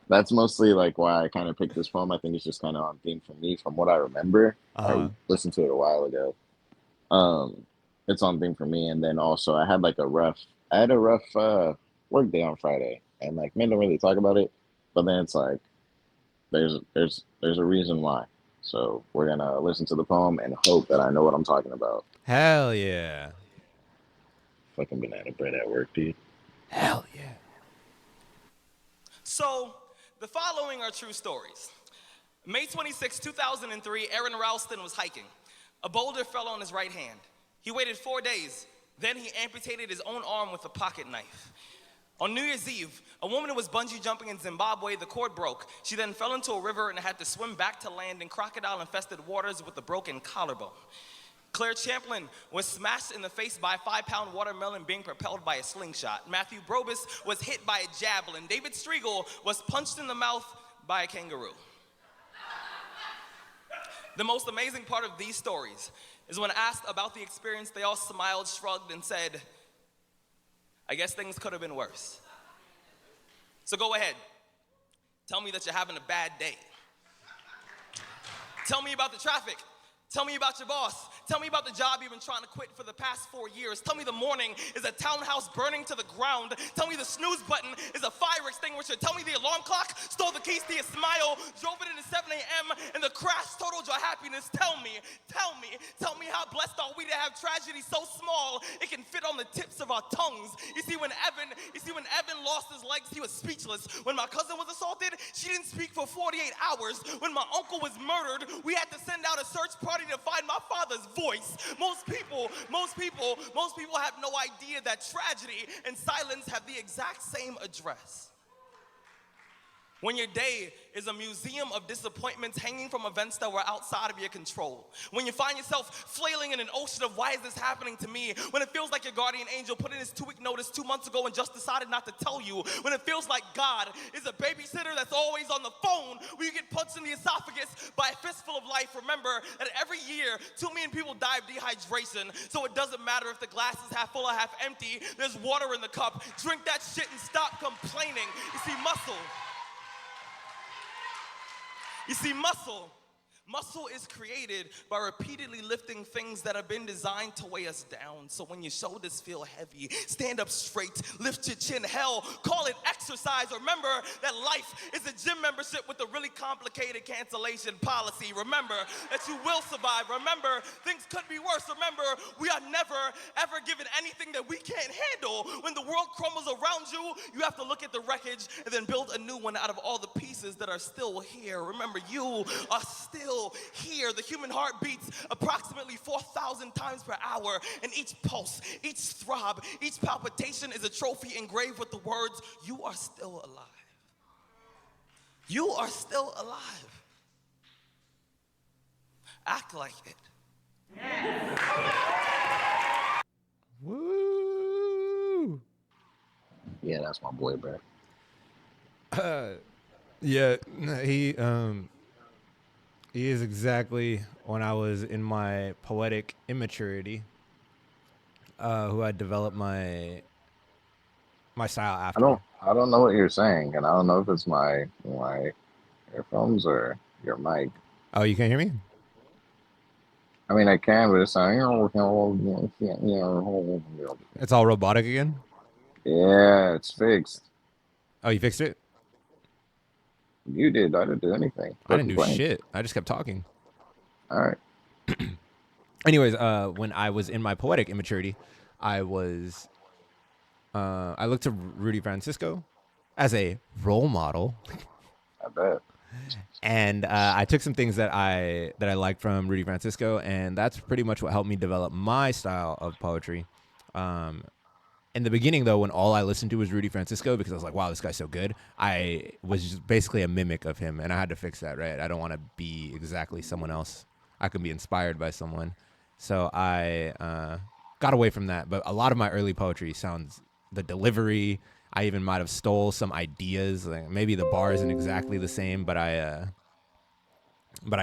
that's mostly like why I kind of picked this poem. I think it's just kind of on theme for me from what I remember. I Uh, listened to it a while ago. Um, it's on theme for me. And then also I had a rough work day on Friday, and like men don't really talk about it, but then it's like there's a reason why. So we're gonna listen to the poem and hope that I know what I'm talking about. Hell yeah. Fucking banana bread at work, dude. Hell yeah. So, the following are true stories. May 26, 2003, Aaron Ralston was hiking. A boulder fell on his right hand. He waited 4 days. Then he amputated his own arm with a pocket knife. On New Year's Eve, a woman was bungee jumping in Zimbabwe. The cord broke. She then fell into a river and had to swim back to land in crocodile-infested waters with a broken collarbone. Claire Champlin was smashed in the face by a 5-pound watermelon being propelled by a slingshot. Matthew Brobus was hit by a javelin. David Striegel was punched in the mouth by a kangaroo. The most amazing part of these stories is when asked about the experience, they all smiled, shrugged, and said, I guess things could have been worse. So go ahead. Tell me that you're having a bad day. Tell me about the traffic. Tell me about your boss. Tell me about the job you've been trying to quit for the past 4 years. Tell me the morning is a townhouse burning to the ground. Tell me the snooze button is a fire extinguisher. Tell me the alarm clock stole the keys to your smile, drove it into 7 a.m., and the crash totaled your happiness. Tell me how blessed are we to have tragedy so small it can fit on the tips of our tongues. You see, when Evan lost his legs, he was speechless. When my cousin was assaulted, she didn't speak for 48 hours. When my uncle was murdered, we had to send out a search party to find my father's voice. Most people have no idea that tragedy and silence have the exact same address. When your day is a museum of disappointments hanging from events that were outside of your control. When you find yourself flailing in an ocean of why is this happening to me? When it feels like your guardian angel put in his 2-week notice 2 months ago and just decided not to tell you. When it feels like God is a babysitter that's always on the phone. When you get punched in the esophagus by a fistful of life. Remember that every year 2 million people die of dehydration. So it doesn't matter if the glass is half full or half empty. There's water in the cup. Drink that shit and stop complaining. You see, muscle is created by repeatedly lifting things that have been designed to weigh us down. So when your shoulders feel heavy, stand up straight, lift your chin. Hell, call it exercise. Remember that life is a gym membership with a really complicated cancellation policy. Remember that you will survive. Remember, things could be worse. Remember, we are never, ever given anything that we can't handle. When the world crumbles around you, you have to look at the wreckage and then build a new one out of all the pieces that are still here. Remember, you are still here. The human heart beats approximately 4,000 times per hour, and each pulse, each throb, each palpitation is a trophy engraved with the words, you are still alive. You are still alive. Act like it. Woo! Yeah, that's my boy, bro. Yeah, he is exactly when I was in my poetic immaturity, who I developed my style after. I don't know what you're saying, and I don't know if it's my earphones or your mic. Oh, you can't hear me? I mean, I can, but it's like, It's all robotic again? yeah, it's fixed. Oh, you fixed it? You did. I didn't do anything. I didn't do shit. I just kept talking. All right. Anyways, when I was in my poetic immaturity, I looked to Rudy Francisco as a role model. I bet. And I took some things that I liked from Rudy Francisco, and that's pretty much what helped me develop my style of poetry. In the beginning, though, when all I listened to was Rudy Francisco, because I was like, wow, this guy's so good, I was just basically a mimic of him, and I had to fix that, right? I don't want to be exactly someone else. I can be inspired by someone. So I got away from that, but a lot of my early poetry sounds, the delivery, I even might have stole some ideas. Like maybe the bar isn't exactly the same, but I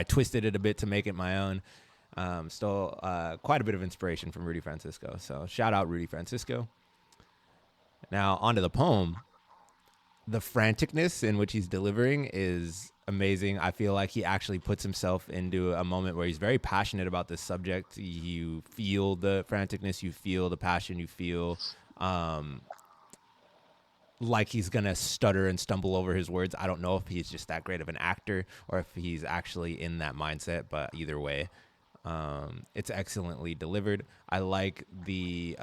twisted it a bit to make it my own. Stole quite a bit of inspiration from Rudy Francisco. So shout out Rudy Francisco. Now, onto the poem. The franticness in which he's delivering is amazing. I feel like he actually puts himself into a moment where he's very passionate about this subject. You feel the franticness, you feel the passion, you feel like he's gonna stutter and stumble over his words. I don't know if he's just that great of an actor or if he's actually in that mindset, but either way, it's excellently delivered. I like the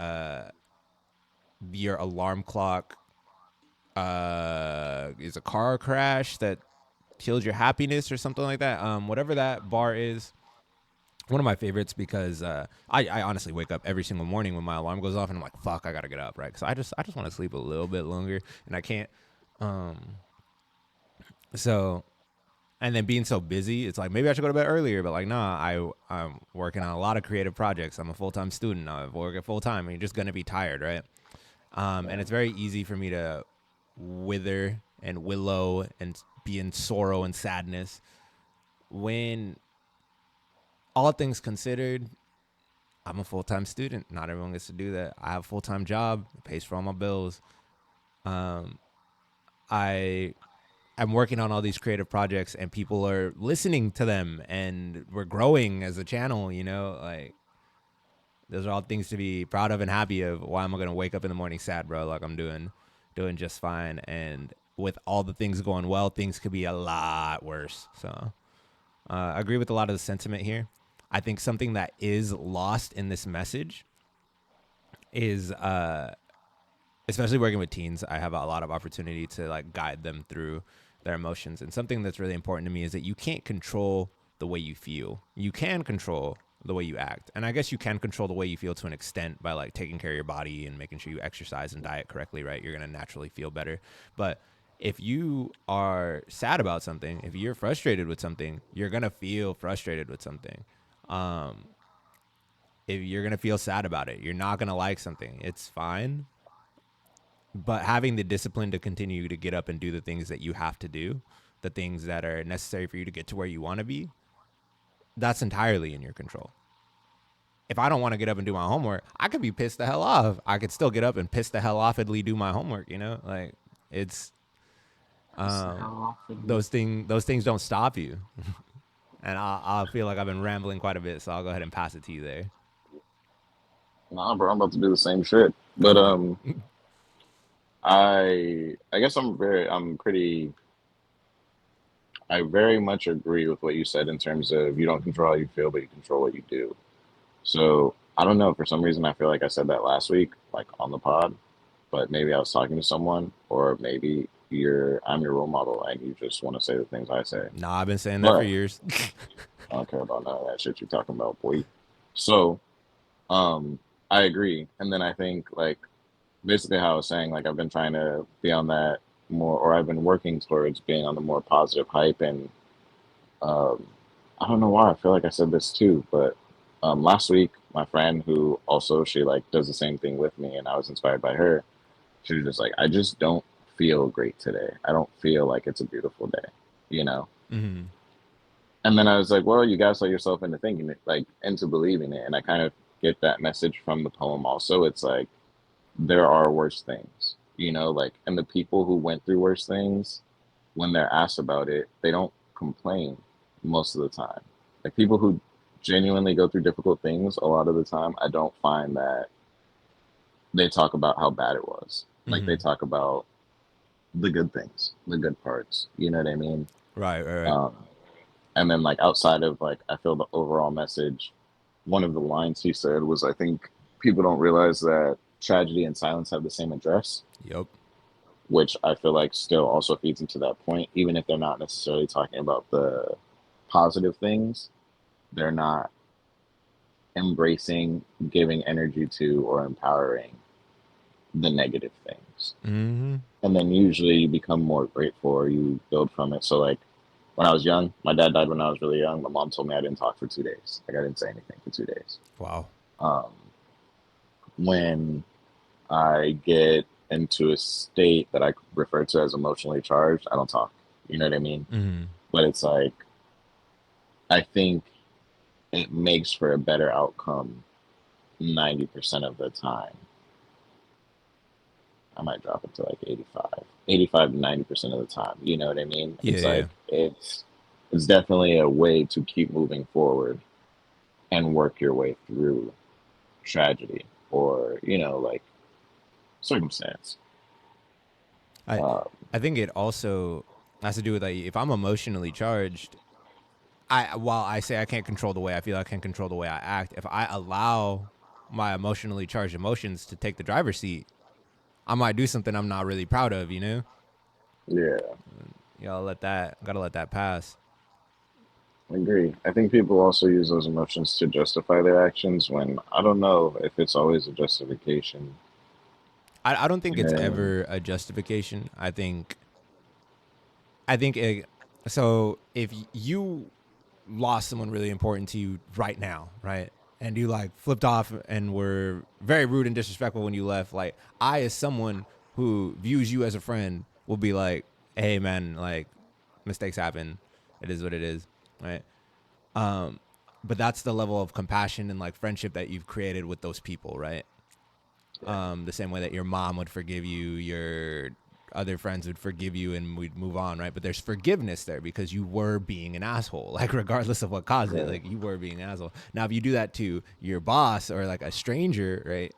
your alarm clock is a car crash that killed your happiness or something like that. Whatever that bar is, one of my favorites because I honestly wake up every single morning when my alarm goes off and I'm like, fuck, I gotta get up, right? Because I just want to sleep a little bit longer and I can't. So and then being so busy, it's like maybe I should go to bed earlier, but like nah, I'm working on a lot of creative projects. I'm a full time student. I work at full time, and you're just gonna be tired, right? And it's very easy for me to wither and willow and be in sorrow and sadness when all things considered, I'm a full time student. Not everyone gets to do that. I have a full time job, it pays for all my bills. I am working on all these creative projects, and people are listening to them, and we're growing as a channel. You know, like those are all things to be proud of and happy of. Why am I gonna wake up in the morning sad, bro? Like I'm doing just fine, and with all the things going well, things could be a lot worse. So I agree with a lot of the sentiment here. I think something that is lost in this message is especially working with teens, I have a lot of opportunity to like guide them through their emotions. And something that's really important to me is that you can't control the way you feel. You can control the way you act. And I guess you can control the way you feel to an extent by like taking care of your body and making sure you exercise and diet correctly, right? You're going to naturally feel better. But if you are sad about something, if you're frustrated with something, you're going to feel frustrated with something. If you're going to feel sad about it, you're not going to like something. It's fine, but having the discipline to continue to get up and do the things that you have to do, the things that are necessary for you to get to where you want to be, that's entirely in your control. If I don't want to get up and do my homework, I could be pissed the hell off. I could still get up and piss the hell offedly do my homework, you know? Like it's those things don't stop you. And I feel like I've been rambling quite a bit, so I'll go ahead and pass it to you there. Nah, bro, I'm about to do the same shit. Go But for it. I guess I'm pretty I very much agree with what you said in terms of you don't control how you feel, but you control what you do. So I don't know. For some reason, I feel like I said that last week, like on the pod, but maybe I was talking to someone, or maybe I'm your role model and you just want to say the things I say. Nah, I've been saying that for But years. I don't care about none of that shit you're talking about, boy. So um, I agree. And then I think like basically how I was saying, like I've been trying to be on that more, or I've been working towards being on the more positive hype. And um, I don't know why I feel like I said this too, but last week my friend who also she like does the same thing with me, and I was inspired by her. She was just like, I just don't feel great today. I don't feel like it's a beautiful day, you know. Mm-hmm. And then I was like, well, you gaslight yourself into thinking it, like into believing it. And I kind of get that message from the poem also. It's like there are worse things, you know, like, and the people who went through worse things, when they're asked about it, they don't complain most of the time. Like people who genuinely go through difficult things, a lot of the time, I don't find that they talk about how bad it was. Like Mm-hmm. they talk about the good things, the good parts. You know what I mean? Right, right, right. Um, and then like outside of like, I feel the overall message. One of the lines he said was, I think people don't realize that tragedy and silence have the same address, Yep. which I feel like still also feeds into that point. Even if they're not necessarily talking about the positive things, they're not embracing, giving energy to, or empowering the negative things. Mm-hmm. And then usually you become more grateful or you build from it. So, like, when I was young, my dad died when I was really young. My mom told me I didn't talk for 2 days. Like, I didn't say anything for 2 days. Wow. Um, when I get into a state that I refer to as emotionally charged, I don't talk. You know what I mean? Mm-hmm. But it's like, I think it makes for a better outcome 90% of the time. I might drop it to like 85 to 90% of the time. You know what I mean? Yeah, It's yeah. like, it's definitely a way to keep moving forward and work your way through tragedy or, you know, like circumstance. I I think it also has to do with, like, if I'm emotionally charged, while I say I can't control the way I feel, I can't control the way I act. If I allow my emotionally charged emotions to take the driver's seat, I might do something I'm not really proud of. Yeah, You gotta let that pass. I agree. I think people also use those emotions to justify their actions when I don't know if it's always a justification. I don't think it's And ever a justification. I think so. If you lost someone really important to you right now, right, and you like flipped off and were very rude and disrespectful when you left, like, I, as someone who views you as a friend, will be like, "Hey, man, like, mistakes happen. It is what it is," right? But that's the level of compassion and like friendship that you've created with those people, right? The same way that your mom would forgive you, your other friends would forgive you, and we'd move on, right? But there's forgiveness there because you were being an asshole, like, regardless of what caused it, right, like, you were being an asshole. Now, if you do that to your boss or like a stranger, right,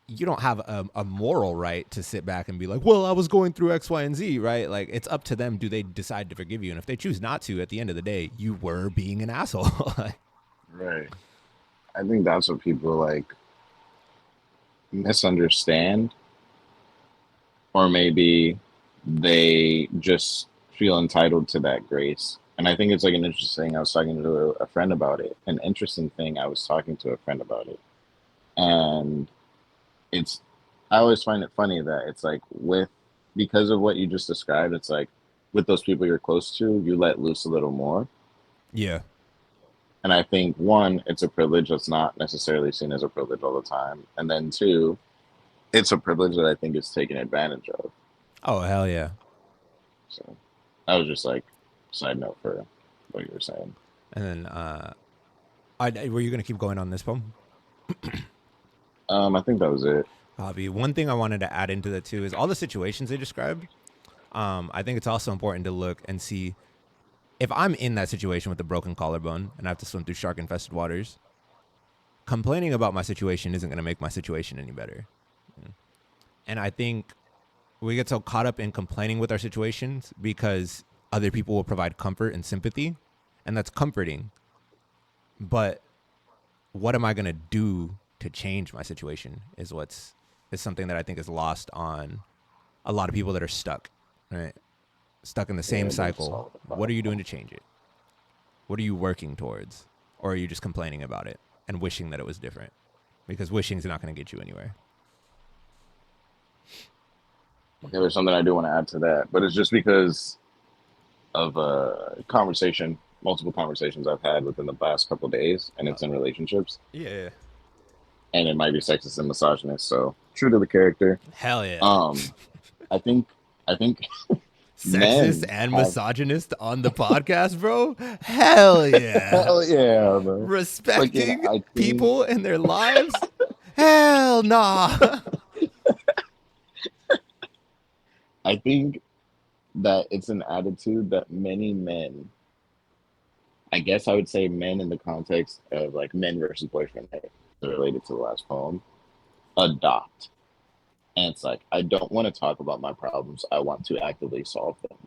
you don't have a moral right to sit back and be like, well, I was going through X, Y, and Z, right? Like, it's up to them. Do they decide to forgive you? And if they choose not to, at the end of the day, you were being an asshole. right. I think that's what people like misunderstand, or maybe they just feel entitled to that grace. And I think it's like an interesting. I was talking to a friend about it. An interesting thing. I was talking to a friend about it, and it's. I always find it funny that it's like with because of what you just described. It's like with those people you're close to, you let loose a little more. Yeah. And I think one, it's a privilege that's not necessarily seen as a privilege all the time, and then two, it's a privilege that I think is taken advantage of. Oh, hell yeah. So that was just like side note for what you were saying. And then, were you going to keep going on this poem? I think that was it. Hobby. One thing I wanted to add into that too is all the situations they described. I think it's also important to look and see if I'm in that situation with a broken collarbone and I have to swim through shark infested waters. Complaining about my situation isn't going to make my situation any better. And I think we get so caught up in complaining with our situations because other people will provide comfort and sympathy, and that's comforting. But what am I going to do to change my situation is something that I think is lost on a lot of people that are stuck, right? Stuck in the Yeah, same it doesn't cycle. solve the What are you problem. doing to change it? What are you working towards? Or are you just complaining about it and wishing that it was different? Because wishing is not going to get you anywhere. Okay, there's something I do want to add to that, but it's just because of a conversation, multiple conversations I've had within the past couple of days, and it's in relationships, Yeah. and it might be sexist and misogynist. So true to the character. Hell yeah. Um, I think I think Sexist men and have misogynist on the podcast, bro? Hell yeah. hell yeah, bro. Fucking Respecting I think people and their lives? Hell nah. I think that it's an attitude that many men, I guess I would say men in the context of like men versus boyfriend, right, related to the last poem, adopt. And it's like, I don't want to talk about my problems. I want to actively solve them.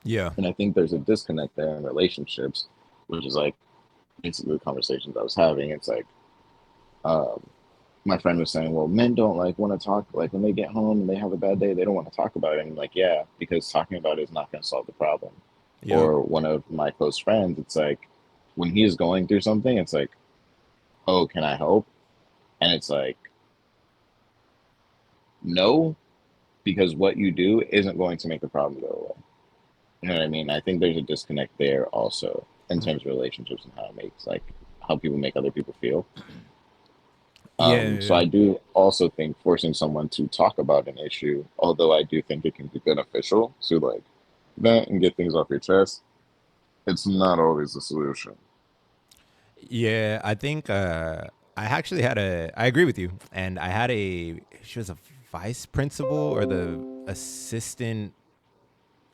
Yeah. And I think there's a disconnect there in relationships, which is like basically the conversations I was having. It's like, um, my friend was saying, well, men don't like want to talk, like when they get home and they have a bad day, they don't want to talk about it. And I'm like, yeah, because talking about it is not going to solve the problem. Yep. Or one of my close friends, it's like when he is going through something, it's like, oh, can I help? And it's like, no, because what you do isn't going to make the problem go away. You know what I mean? I think there's a disconnect there also in terms of relationships and how it makes like how people make other people feel. So Yeah. I do also think forcing someone to talk about an issue, although I do think it can be beneficial to like vent and get things off your chest, it's not always the solution. Yeah, I think I agree with you. And I had she was a vice principal or the assistant.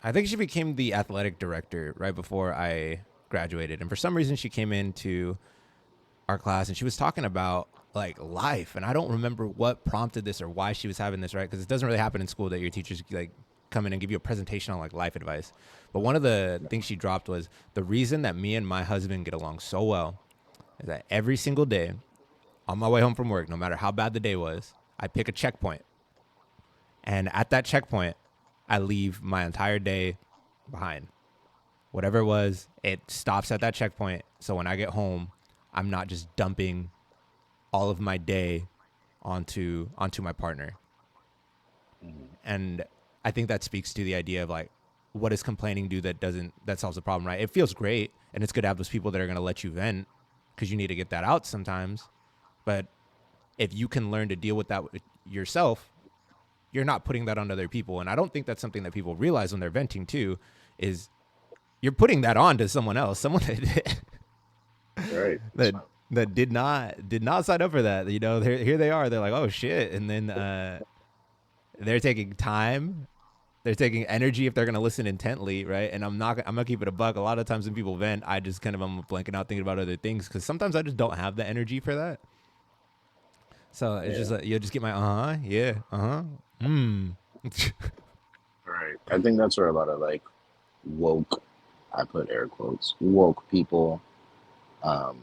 I think she became the athletic director right before I graduated. And for some reason, she came into our class and she was talking about like life. And I don't remember what prompted this or why she was having this, right? Because it doesn't really happen in school that your teachers like come in and give you a presentation on like life advice. But one of the things she dropped was the reason that me and my husband get along so well is that every single day on my way home from work, no matter how bad the day was, I pick a checkpoint. And at that checkpoint, I leave my entire day behind. Whatever it was, it stops at that checkpoint. So when I get home, I'm not just dumping all of my day onto my partner. And I think that speaks to the idea of like, what does complaining do that solves the problem, right? It feels great, and it's good to have those people that are going to let you vent because you need to get that out sometimes. But if you can learn to deal with that yourself, you're not putting that on other people. And I don't think that's something that people realize when they're venting too, is you're putting that on to someone else, someone Right. that did not sign up for that. You know, here they are. They're like, oh shit, and then they're taking time, they're taking energy if they're gonna listen intently, right? And I'm gonna keep it a buck. A lot of times when people vent, I just kind of I'm blanking out thinking about other things because sometimes I just don't have the energy for that. So it's just you'll just get my yeah, Right. I think that's where a lot of like woke, I put air quotes, woke people um,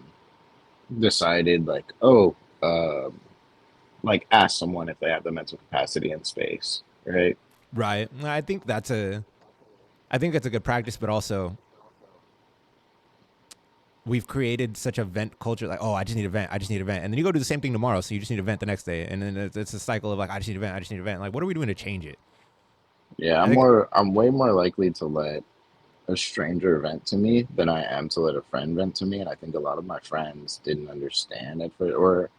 decided like, oh, like ask someone if they have the mental capacity and space, right? right. I think that's a good practice, but also we've created such a vent culture. Like, oh, I just need a vent. I just need a vent. And then you go do the same thing tomorrow. So you just need a vent the next day. And then it's a cycle of like, I just need a vent. I just need a vent. Like, what are we doing to change it? Yeah, I think, I'm way more likely to let a stranger vent to me than I am to let a friend vent to me. And I think a lot of my friends didn't understand at first, or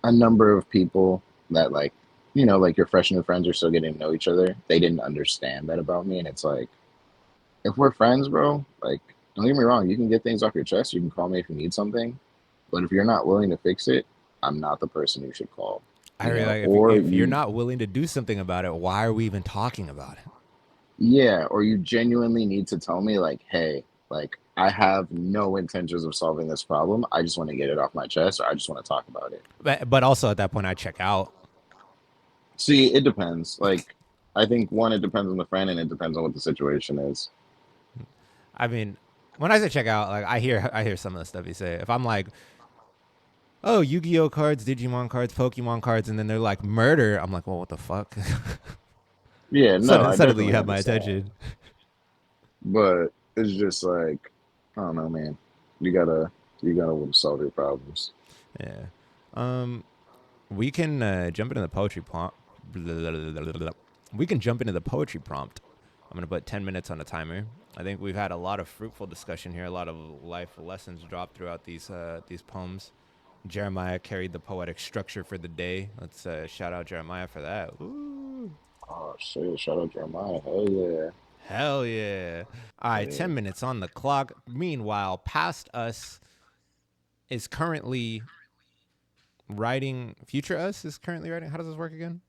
a number of people that like, you know, like your freshman friends are still getting to know each other. They didn't understand that about me. And it's like, if we're friends, bro, like, don't get me wrong, you can get things off your chest. You can call me if you need something. But if you're not willing to fix it, I'm not the person you should call, I you really know, like or if you're you, not willing to do something about it, why are we even talking about it? yeah, or you genuinely need to tell me, like, hey, like, I have no intentions of solving this problem. I just want to get it off my chest, or I just want to talk about it. But also at that point, I check out. See, it depends. Like, I think one, it depends on the friend, and it depends on what the situation is. I mean, when I say check out, like I hear some of the stuff you say. If I'm like, oh, Yu-Gi-Oh cards, Digimon cards, Pokemon cards, and then they're like murder, I'm like, well, what the fuck? Yeah, no, I Suddenly you definitely have my understand. attention. But it's just like, I don't know, man. You gotta, you gotta want to solve your problems. Yeah. We can jump into the poetry prompt. We can jump into the poetry prompt. I'm gonna put 10 minutes on the timer. I think we've had a lot of fruitful discussion here, a lot of life lessons dropped throughout these poems. Jeremiah carried the poetic structure for the day. Let's shout out Jeremiah for that. Ooh. Oh shit! Shout out Jeremiah. Hell yeah. Hell yeah. All right, Yeah. 10 minutes on the clock. Meanwhile, past us is currently writing, future us is currently writing. How does this work again?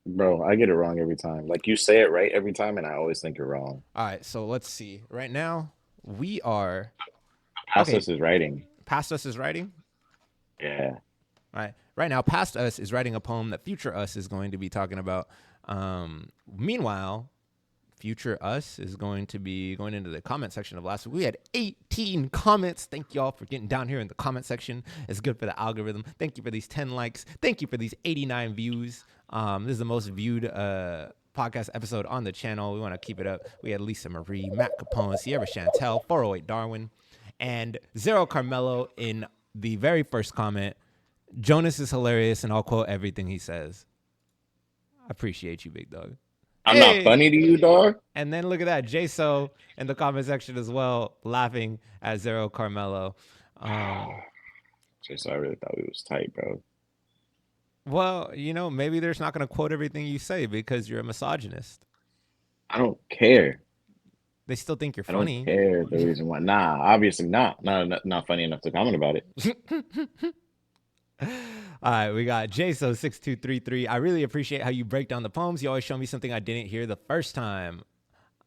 Bro, I get it wrong every time. Like you say it right every time, and I always think you're wrong. All right, so let's see. Right now, we are, Past okay, us is writing. past us is writing. Yeah. All right. Right now, past us is writing a poem that future us is going to be talking about. Meanwhile, future us is going to be going into the comment section of last week. We had 18 comments. Thank y'all for getting down here in the comment section. It's good for the algorithm. Thank you for these 10 likes. Thank you for these 89 views. This is the most viewed podcast episode on the channel. We want to keep it up. We had Lisa Marie, Matt Capone, Sierra Chantel, 408 Darwin, and Zero Carmelo in the very first comment. Jonas is hilarious, and I'll quote everything he says. I appreciate you, big dog. I'm not Hey! funny to you, dog. And then look at that, JSO in the comment section as well, laughing at Zero Carmelo. Just I really thought it was tight, bro. Well, you know, maybe they're just not going to quote everything you say because you're a misogynist. I don't care. They still think you're I don't funny. care the reason why. Nah, obviously not. Not funny enough to comment about it. All right, we got JSO6233. I really appreciate how you break down the poems. You always show me something I didn't hear the first time.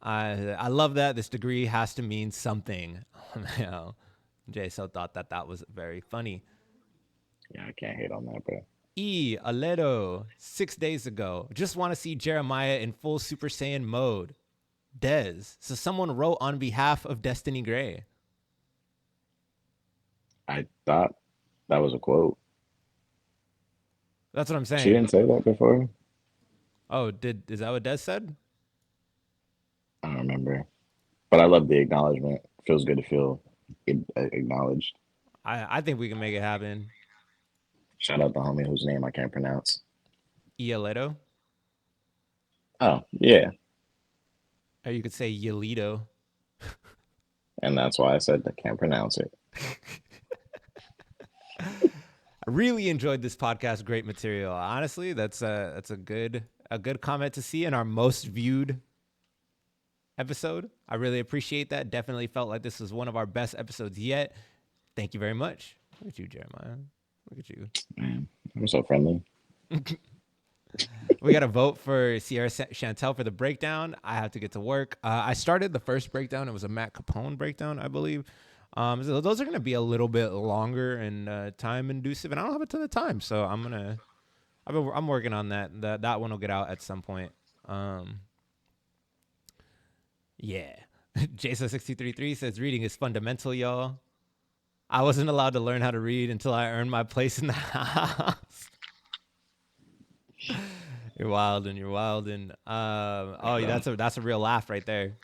I love that. This degree has to mean something. You know, JSO thought that was very funny. Yeah, I can't hate on that, bro. Aledo, 6 days ago. Just want to see Jeremiah in full Super Saiyan mode. Dez. So someone wrote on behalf of Destiny Gray. I thought that was a quote. That's what I'm saying. She didn't say that before? Oh, is that what Dez said? I don't remember. But I love the acknowledgement. Feels good to feel acknowledged. I think we can make it happen. Shout out the homie whose name I can't pronounce. Aledo. Oh, yeah. Or you could say Yelito. And that's why I said I can't pronounce it. I really enjoyed this podcast. Great material. Honestly, that's a good comment to see in our most viewed episode. I really appreciate that. Definitely felt like this was one of our best episodes yet. Thank you very much. Look at you, Jeremiah. Look at you. Man, I'm so friendly. We got to vote for Sierra Chantel for the breakdown. I have to get to work. I started the first breakdown. It was a Matt Capone breakdown, I believe. So those are going to be a little bit longer and time inducive, and I don't have a ton of time, so I'm working on that. That one will get out at some point. Yeah. Jason633 says reading is fundamental, y'all. I wasn't allowed to learn how to read until I earned my place in the house. You're wildin'. That's a real laugh right there.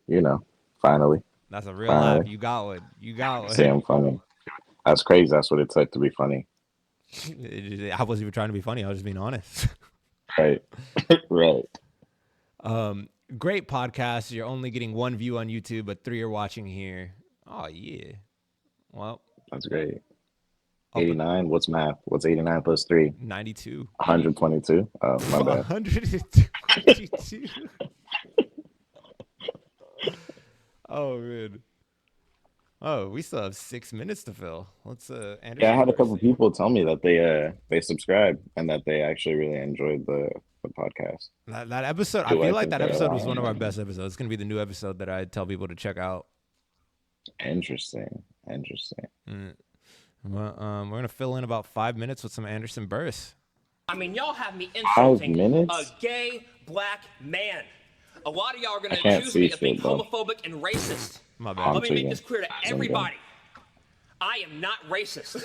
You know, finally. That's a real laugh. You got one. See, I'm funny. That's crazy. That's what it took to be funny. I wasn't even trying to be funny. I was just being honest. Right. Right. Great podcast. You're only getting 1 view on YouTube, but 3 are watching here. Oh, yeah. Well. That's great. 89? What's math? What's 89 plus 3? 92. 122? Oh, my bad. 122. Oh, man. Oh, we still have 6 minutes to fill. Let's Anderson. Yeah, I had a couple people tell me that they subscribed and that they actually really enjoyed the podcast. That episode, I feel like that episode was one of our best episodes. It's going to be the new episode that I tell people to check out. Interesting. Well, we're going to fill in about 5 minutes with some Anderson Burris. I mean, y'all have me insulting 5 minutes? a gay black man. A lot of y'all are going to accuse me of being homophobic and racist. My bad. Let me make this clear to everybody. I am not racist.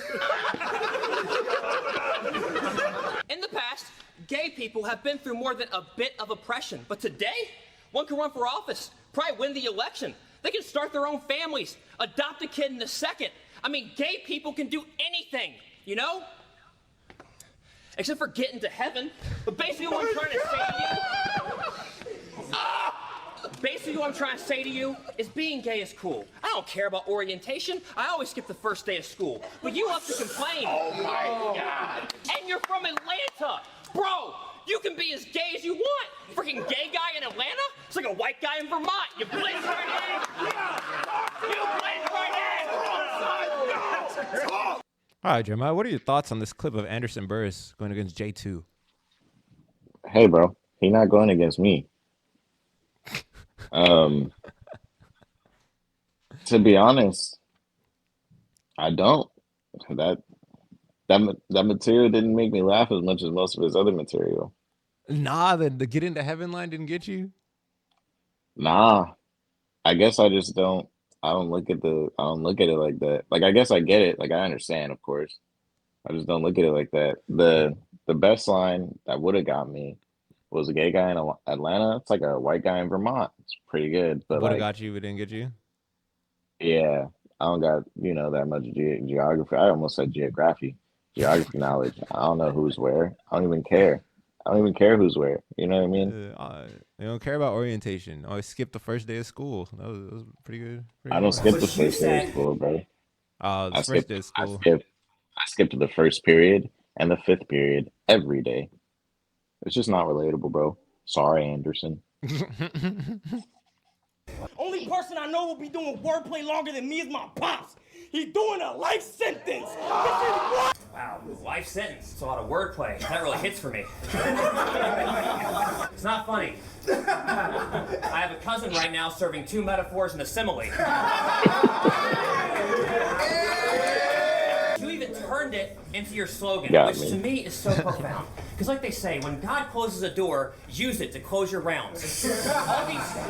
In the past, gay people have been through more than a bit of oppression. But today, one can run for office, probably win the election. They can start their own families, adopt a kid in a second. I mean, gay people can do anything, you know? Except for getting to heaven. But basically what I'm trying to say to you is being gay is cool. I don't care about orientation. I always skip the first day of school. But you have to complain. Oh my God. And you're from Atlanta. Bro, you can be as gay as you want. Freaking gay guy in Atlanta? It's like a white guy in Vermont. You blitz right in. You blitz right in. All right, Jeremiah, what are your thoughts on this clip of Anderson Burris going against J2? Hey, bro, he not going against me. To be honest, I don't. That material didn't make me laugh as much as most of his other material. Nah, the get into heaven line didn't get you? Nah. I guess I just don't. I don't look at it like that. Like, I guess I get it. Like, I understand, of course. I just don't look at it like that. The best line that would have got me was a gay guy in Atlanta. It's like a white guy in Vermont. It's pretty good. But would have like, got you, but didn't get you? Yeah. I don't got, that much geography. I almost said geography knowledge. I don't know who's where. I don't even care. I don't even care who's where. You know what I mean? They don't care about orientation. Always skip the first day of school. That was pretty good. I don't skip the first day of school, bro. The first day of school. I skipped the first period and the 5th period every day. It's just not relatable, bro. Sorry, Anderson. Only person I know will be doing wordplay longer than me is my pops. He's doing a life sentence. Wow, life sentence. It's a lot of wordplay. That really hits for me. It's not funny. I have a cousin right now serving 2 metaphors and a simile. You even turned it into into your slogan, Got which me. to me is so profound. Because like they say, when God closes a door, use it to close your rounds.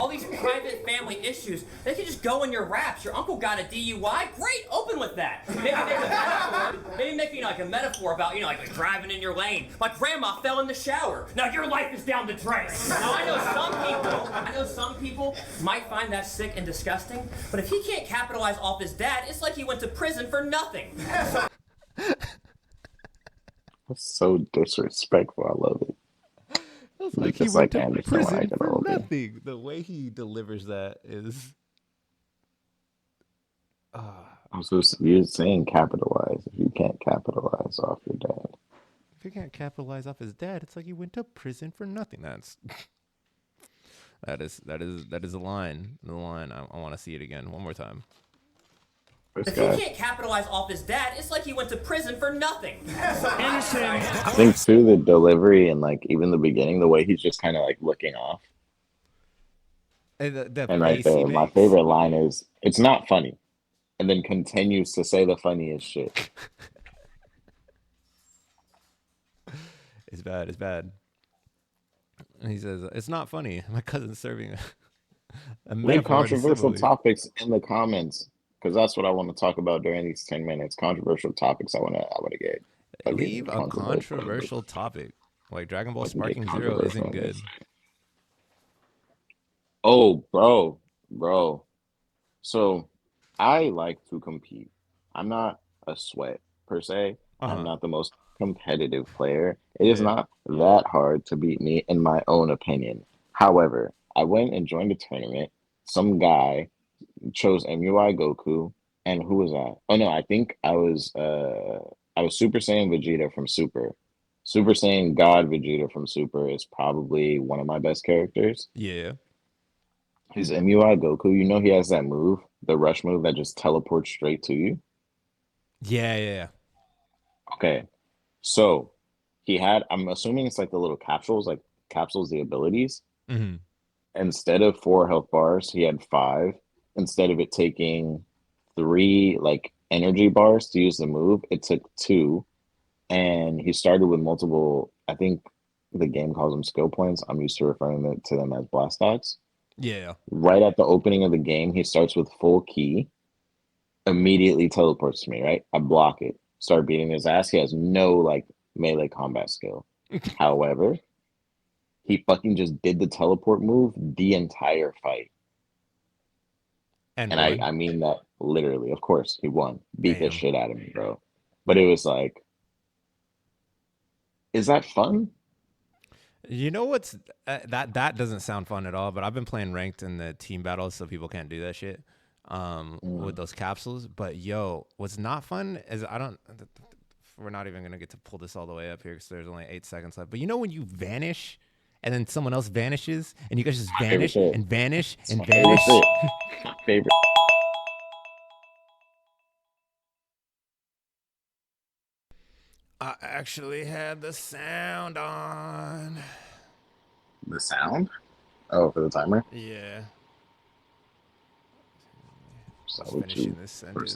all these private family issues, they can just go in your raps. Your uncle got a DUI? Great, open with that. Maybe make like a metaphor about, like driving in your lane. My grandma fell in the shower. Now your life is down the drain. Now I know some people might find that sick and disgusting, but if he can't capitalize off his dad, it's like he went to prison for nothing. That's so disrespectful. I love it. It's like he Just went like to Anderson prison like for all day. nothing. The way he delivers that is. You're saying capitalize if you can't capitalize off your dad. If he can't capitalize off his dad, it's like he went to prison for nothing. That is a line. The line. I want to see it again one more time. If he can't capitalize off his dad, it's like he went to prison for nothing. I think too the delivery and like even the beginning, the way he's just kind of like looking off. The And right face he there, my makes. favorite line is, "It's not funny," and then continues to say the funniest shit. It's bad. It's bad. And he says, "It's not funny. My cousin's serving a Leave metaphor and a controversial simile." topics in the comments because that's what I want to talk about during these 10 minutes. Controversial topics. I want to get. Leave a controversial topic. Like Dragon Ball Sparking Zero isn't good. Oh, bro. So I like to compete. I'm not a sweat per se. I'm not the most competitive player. It is not that hard to beat me, in my own opinion. However, I went and joined a tournament. Some guy chose MUI Goku, and who was I? Oh no, I think I was Super Saiyan Vegeta from Super. Super Saiyan God Vegeta from Super is probably one of my best characters. Yeah. He's MUI Goku. You know he has that move, the rush move that just teleports straight to you. Yeah. Okay. So he had, I'm assuming it's like the little capsules, the abilities. Mm-hmm. Instead of 4 health bars, he had 5. Instead of it taking 3 like energy bars to use the move, it took 2. And he started with multiple, I think the game calls them skill points. I'm used to referring to them as blast dots. Yeah. Right at the opening of the game, he starts with full ki, immediately teleports to me, right? I block it, start beating his ass. He has no like melee combat skill. However, he fucking just did the teleport move the entire fight. And I mean that literally. Of course, he won. Beat the shit out of me, bro. But it was like, is that fun? You know what's that doesn't sound fun at all. But I've been playing ranked in the team battles, so people can't do that shit with those capsules. But yo, what's not fun is we're not even gonna get to pull this all the way up here because there's only 8 seconds left. But you know when you vanish and then someone else vanishes and you guys just vanish and vanish and vanish. My favorite. I actually had the sound on. The sound? Oh, for the timer? Yeah. So I was finishing this sentence.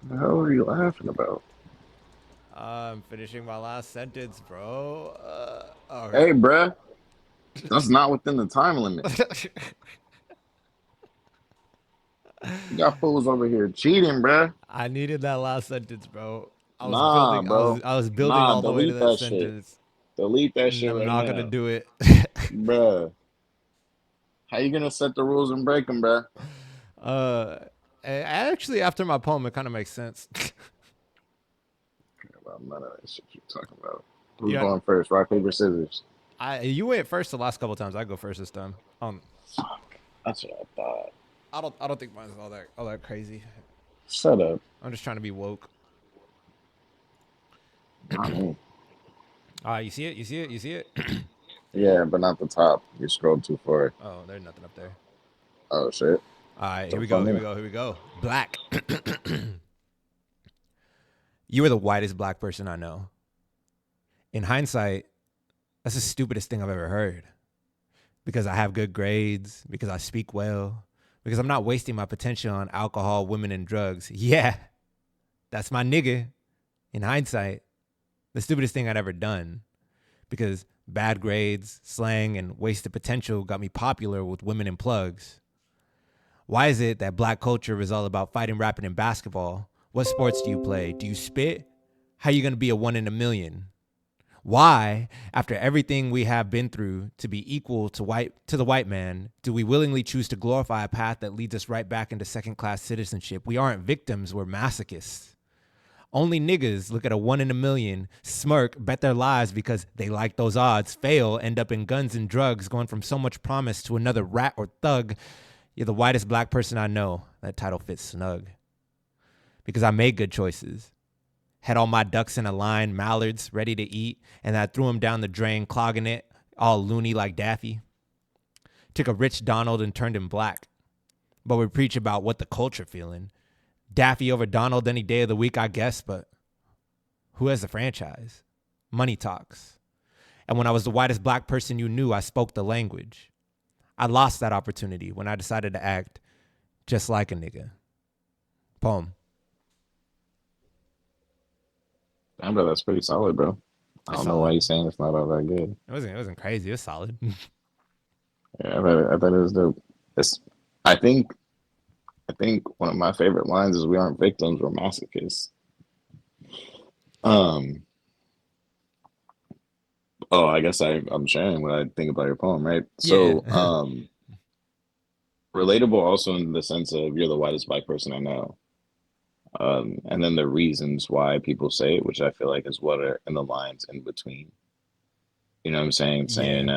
The hell are you laughing about? I'm finishing my last sentence, bro. Okay. Hey, bruh. That's not within the time limit. You got fools over here cheating, bruh. I needed that last sentence, bro. I was building all the way to that sentence. Shit. Delete that shit. I'm not gonna do it, bruh. How you gonna set the rules and break them, bruh? Actually, after my poem, it kind of makes sense. About none of that shit you're talking about. Who's going first? Rock, paper, scissors. You went first the last couple times. I go first this time. Fuck. That's what I thought. I don't think mine's all that crazy. Shut up. I'm just trying to be woke. You see it? You see it? Yeah, but not the top. You scrolled too far. Oh, there's nothing up there. Oh shit. All right, here we go. Black. You are the whitest black person I know. In hindsight, that's the stupidest thing I've ever heard. Because I have good grades, because I speak well, because I'm not wasting my potential on alcohol, women, and drugs. Yeah, that's my nigga. In hindsight, the stupidest thing I'd ever done, because bad grades, slang, and wasted potential got me popular with women and plugs. Why is it that black culture is all about fighting, rapping, and basketball? What sports do you play? Do you spit? How are you going to be a 1 in a million? Why, after everything we have been through to be equal to the white man, do we willingly choose to glorify a path that leads us right back into second-class citizenship? We aren't victims, we're masochists. Only niggas look at a 1 in a million, smirk, bet their lives because they like those odds, fail, end up in guns and drugs, going from so much promise to another rat or thug. You're the whitest black person I know. That title fits snug. Because I made good choices. Had all my ducks in a line, mallards ready to eat, and I threw them down the drain, clogging it, all loony like Daffy. Took a rich Donald and turned him black. But we preach about what the culture feeling. Daffy over Donald any day of the week, I guess, but who has the franchise? Money talks. And when I was the whitest black person you knew, I spoke the language. I lost that opportunity when I decided to act just like a nigga. Poem. Damn, bro, that's pretty solid, bro. I don't know why you're saying it's not all that good. It wasn't crazy. It was solid. Yeah, I thought it was dope. I think one of my favorite lines is "We aren't victims, we're masochists." Oh, I guess I'm sharing what I think about your poem, right? So, Yeah. relatable also in the sense of you're the whitest black person I know. And then the reasons why people say it, which I feel like is what are in the lines in between. You know what I'm saying? Saying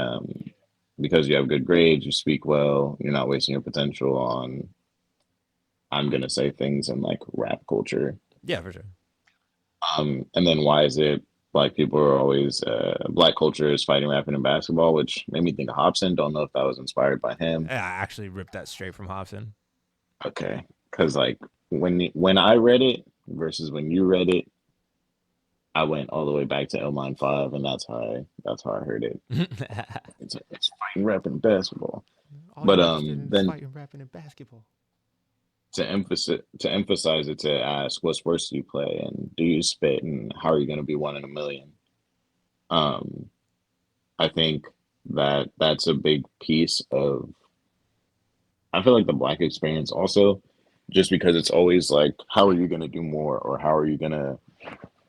because you have good grades, you speak well, you're not wasting your potential on, I'm gonna say things in like rap culture. Yeah, for sure. And then why is it black people are always black culture is fighting, rapping, and basketball, which made me think of Hobson. Don't know if that was inspired by him. Yeah, I actually ripped that straight from Hobson. Okay, because like when I read it versus when you read it, I went all the way back to L-5, and that's how I heard it. It's fighting, rapping, basketball. All But you're interested in is then fighting, rapping, and basketball. To emphasize it, to ask what sports do you play and do you spit and how are you going to be 1 in a million? Um, I think that's a big piece of. I feel like the black experience also, just because it's always like, how are you going to do more or how are you going to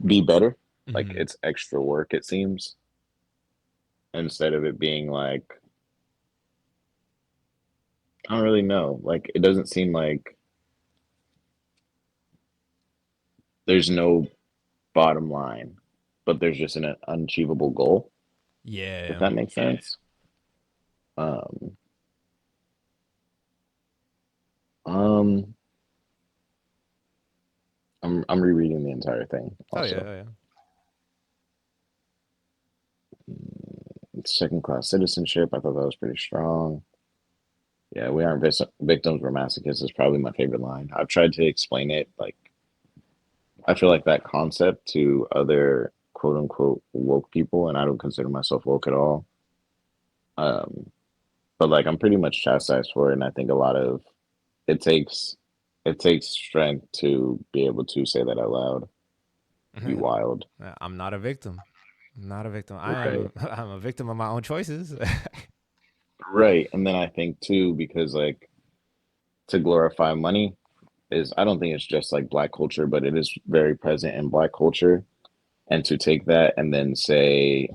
be better? Like Mm-hmm. it's extra work, it seems, instead of it being like, I don't really know. Like it doesn't seem like there's no bottom line, but there's just an unachievable goal, if Yeah. that makes sense. Um, um, I'm rereading the entire thing Oh yeah. also. Oh yeah. Second class citizenship, I thought that was pretty strong. Yeah, we aren't victims, we're masochists is probably my favorite line. I've tried to explain it like I feel like that concept to other quote unquote woke people, and I don't consider myself woke at all. Um, but like I'm pretty much chastised for it, and I think a lot of it takes it takes strength to be able to say that out loud. Be wild, I'm not a victim. I'm not a victim. I right? am. I'm a victim of my own choices. Right, and then I think too because like to glorify money is I don't think it's just like black culture, but it is very present in black culture. And to take that and then say,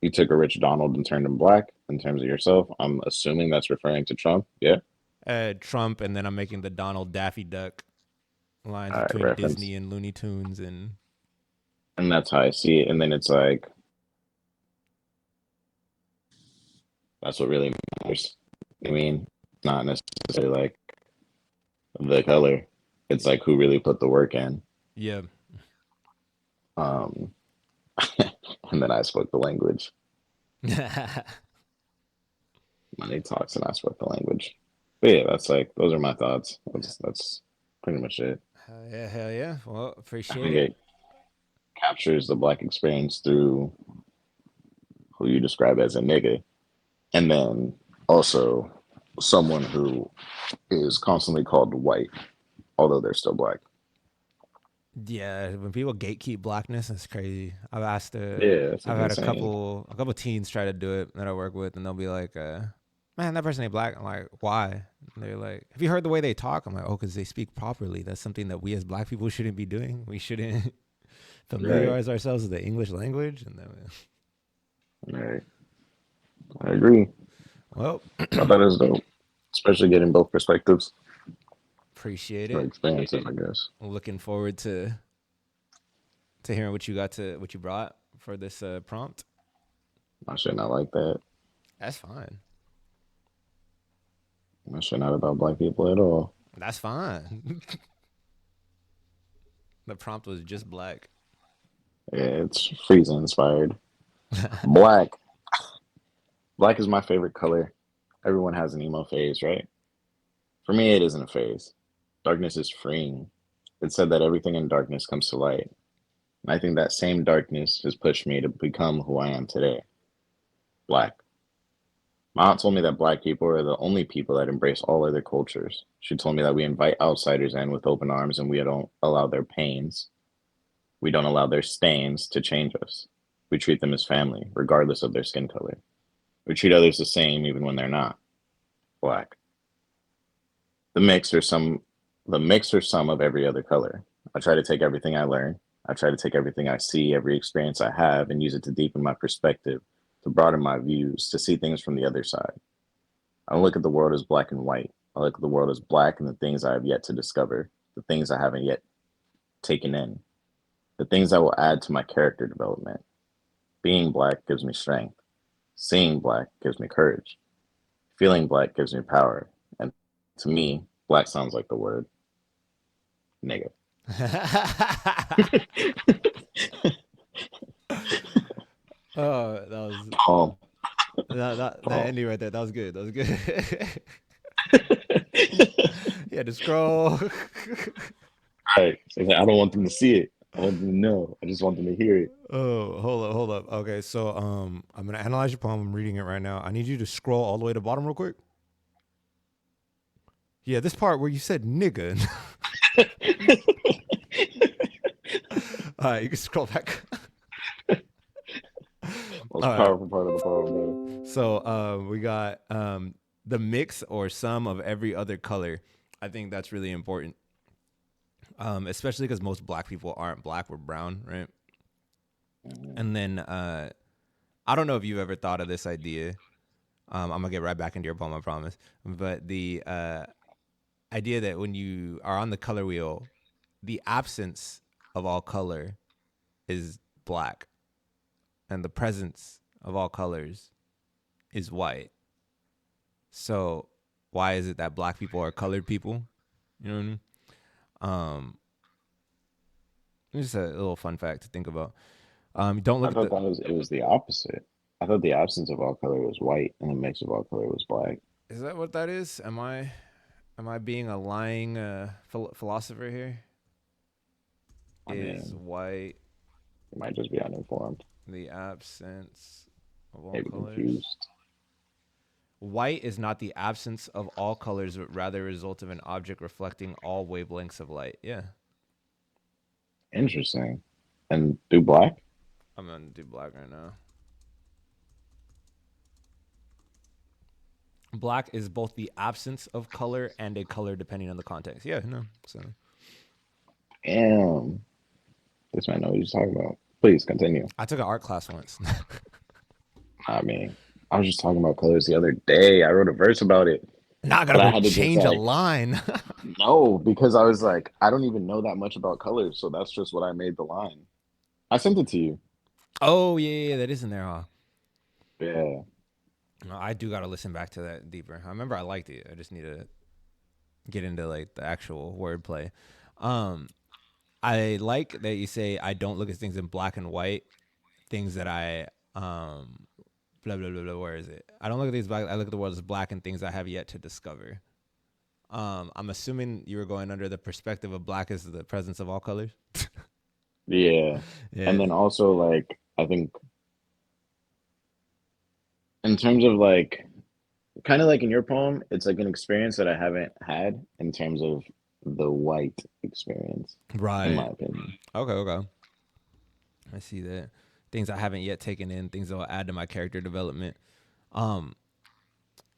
you took a rich Donald and turned him black in terms of yourself, I'm assuming that's referring to Trump. Yeah. Trump, and then I'm making the Donald Daffy Duck lines All right, between reference. Disney and Looney Tunes, and And that's how I see it. And then it's like, that's what really matters. I mean, not necessarily like the color. It's like who really put the work in. yeah. Um, and then I spoke the language. Money talks and I spoke the language. But yeah, that's like those are my thoughts. That's pretty much it. Hell yeah. Well, I appreciate think it. it captures the black experience through who you describe as a nigga. And then also someone who is constantly called white, although they're still black. Yeah, when people gatekeep blackness, it's crazy. Yeah, that's I've had insane. a couple teens try to do it that I work with, and they'll be like, "Man, that person ain't black." I'm like, "Why?" And they're like, "Have you heard the way they talk?" I'm like, "Oh, because they speak properly. That's something that we as black people shouldn't be doing. We shouldn't Right, familiarize ourselves with the English language." And then, right. I agree. well, I thought it was dope, especially getting both perspectives appreciate or it. experiences, I guess. Looking forward to hearing what you brought for this prompt. My shit not like that. That's fine. My shit not about black people at all. That's fine. The prompt was just black. Yeah, it's Frieza inspired. Black. Black is my favorite color. Everyone has an emo phase, right? For me, it isn't a phase. Darkness is freeing. It said that everything in darkness comes to light. And I think that same darkness has pushed me to become who I am today. Black. My aunt told me that black people are the only people that embrace all other cultures. She told me that we invite outsiders in with open arms and we don't allow their pains. We don't allow their stains to change us. We treat them as family, regardless of their skin color. We treat others the same even when they're not black. The mix or some the mix or some of every other color. I try to take everything I learn. I try to take everything I see, every experience I have, and use it to deepen my perspective, to broaden my views, to see things from the other side. I don't look at the world as black and white. I look at the world as black and the things I have yet to discover, the things I haven't yet taken in, the things that will add to my character development. Being black gives me strength. Seeing black gives me courage. Feeling black gives me power. And to me, black sounds like the word nigga. Oh, that was Um, that um, ending right there. That was good. That was good. Yeah, to scroll. right. So I don't want them to see it. I want them to know. I just want them to hear it. Oh, hold up. Okay, so I'm gonna analyze your poem. I'm reading it right now. I need you to scroll all the way to the bottom real quick. Yeah, this part where you said nigga. All right, you can scroll back. Most All right. powerful part of the poem, bro. So we got the mix or sum of every other color. I think that's really important, especially because most black people aren't black; we're brown, right? And then I don't know if you've ever thought of this idea. I'm gonna get right back into your poem, I promise. But the idea that when you are on the color wheel, the absence of all color is black, and the presence of all colors is white. So why is it that black people are colored people? You know what I mean? Um, just a little fun fact to think about. Don't I look at thought the. that was it was the opposite. I thought the absence of all color was white and the mix of all color was black. Is that what that is? Am I being a lying philosopher here? I Is mean, white you might just be uninformed, the absence of all maybe colors? confused. White is not the absence of all colors, but rather a result of an object reflecting all wavelengths of light. Yeah, Interesting. And do black? I'm gonna do black right now. Black is both the absence of color and a color depending on the context. Yeah, no. So Damn. This man know what he's talking about. Please continue. I took an art class once. I mean, I was just talking about colors the other day. I wrote a verse about it, Now I gotta but I go had to just change a like, line. no, because I was like, I don't even know that much about colors, so that's just what I made the line. I sent it to you. Oh yeah, that is in there, huh? Yeah. No, I do gotta listen back to that deeper. I remember I liked it. I just need to get into like the actual wordplay. Um, I like that you say I don't look at things in black and white. Things that I blah blah blah blah. Where is it? I don't look at these black. I look at the world as black and things I have yet to discover. I'm assuming you were going under the perspective of black as the presence of all colors. Yeah. And Yeah. then also like I think in terms of like kind of like in your poem, it's like an experience that I haven't had in terms of the white experience, in my Right. opinion. Okay. Okay. I see that. Things I haven't yet taken in. Things that will add to my character development. Um,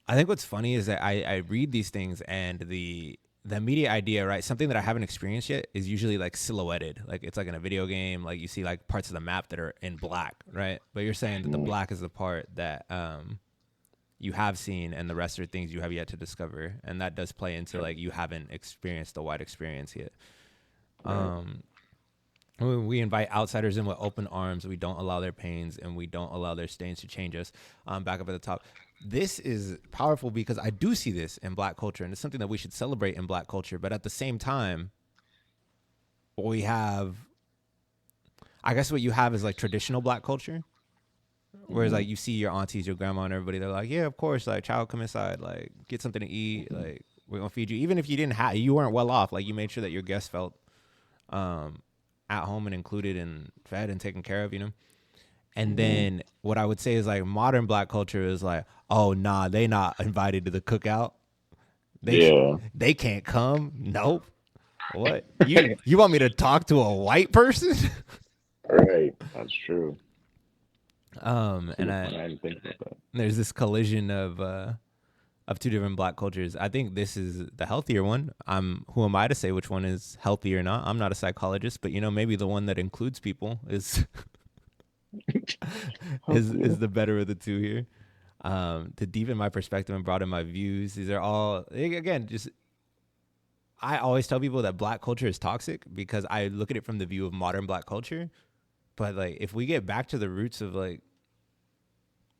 I think what's funny is that I read these things and the immediate idea, right? Something that I haven't experienced yet is usually like silhouetted. Like it's like in a video game, like you see like parts of the map that are in black, right? But you're saying that the Mm, black is the part that you have seen and the rest are things you have yet to discover. And that does play into like you haven't experienced the white experience yet. right. Um we invite outsiders in with open arms. We don't allow their pains and we don't allow their stains to change us. Back up at the top. This is powerful because I do see this in black culture and it's something that we should celebrate in black culture. But at the same time, we have, I guess what you have is like traditional black culture. Whereas Hmm. like you see your aunties, your grandma and everybody, they're like, yeah, of course, like child come inside, like get something to eat. Like we're going to feed you. Even if you didn't have, you weren't well off. Like you made sure that your guests felt um, at home and included and fed and taken care of, you know? And Hmm. then what I would say is like modern black culture is like, oh nah, they not invited to the cookout. They Yeah. they can't come. Nope. What? You want me to talk to a white person? Right. That's true. That's a And good point. I didn't think about that. there's this collision of two different black cultures. I think this is the healthier one. Who am I to say which one is healthy or not? I'm not a psychologist, but you know maybe the one that includes people is is Hopefully. the better of the two here. To deepen my perspective and broaden my views. These are all again just I always tell people that black culture is toxic because I look at it from the view of modern black culture. But like if we get back to the roots of like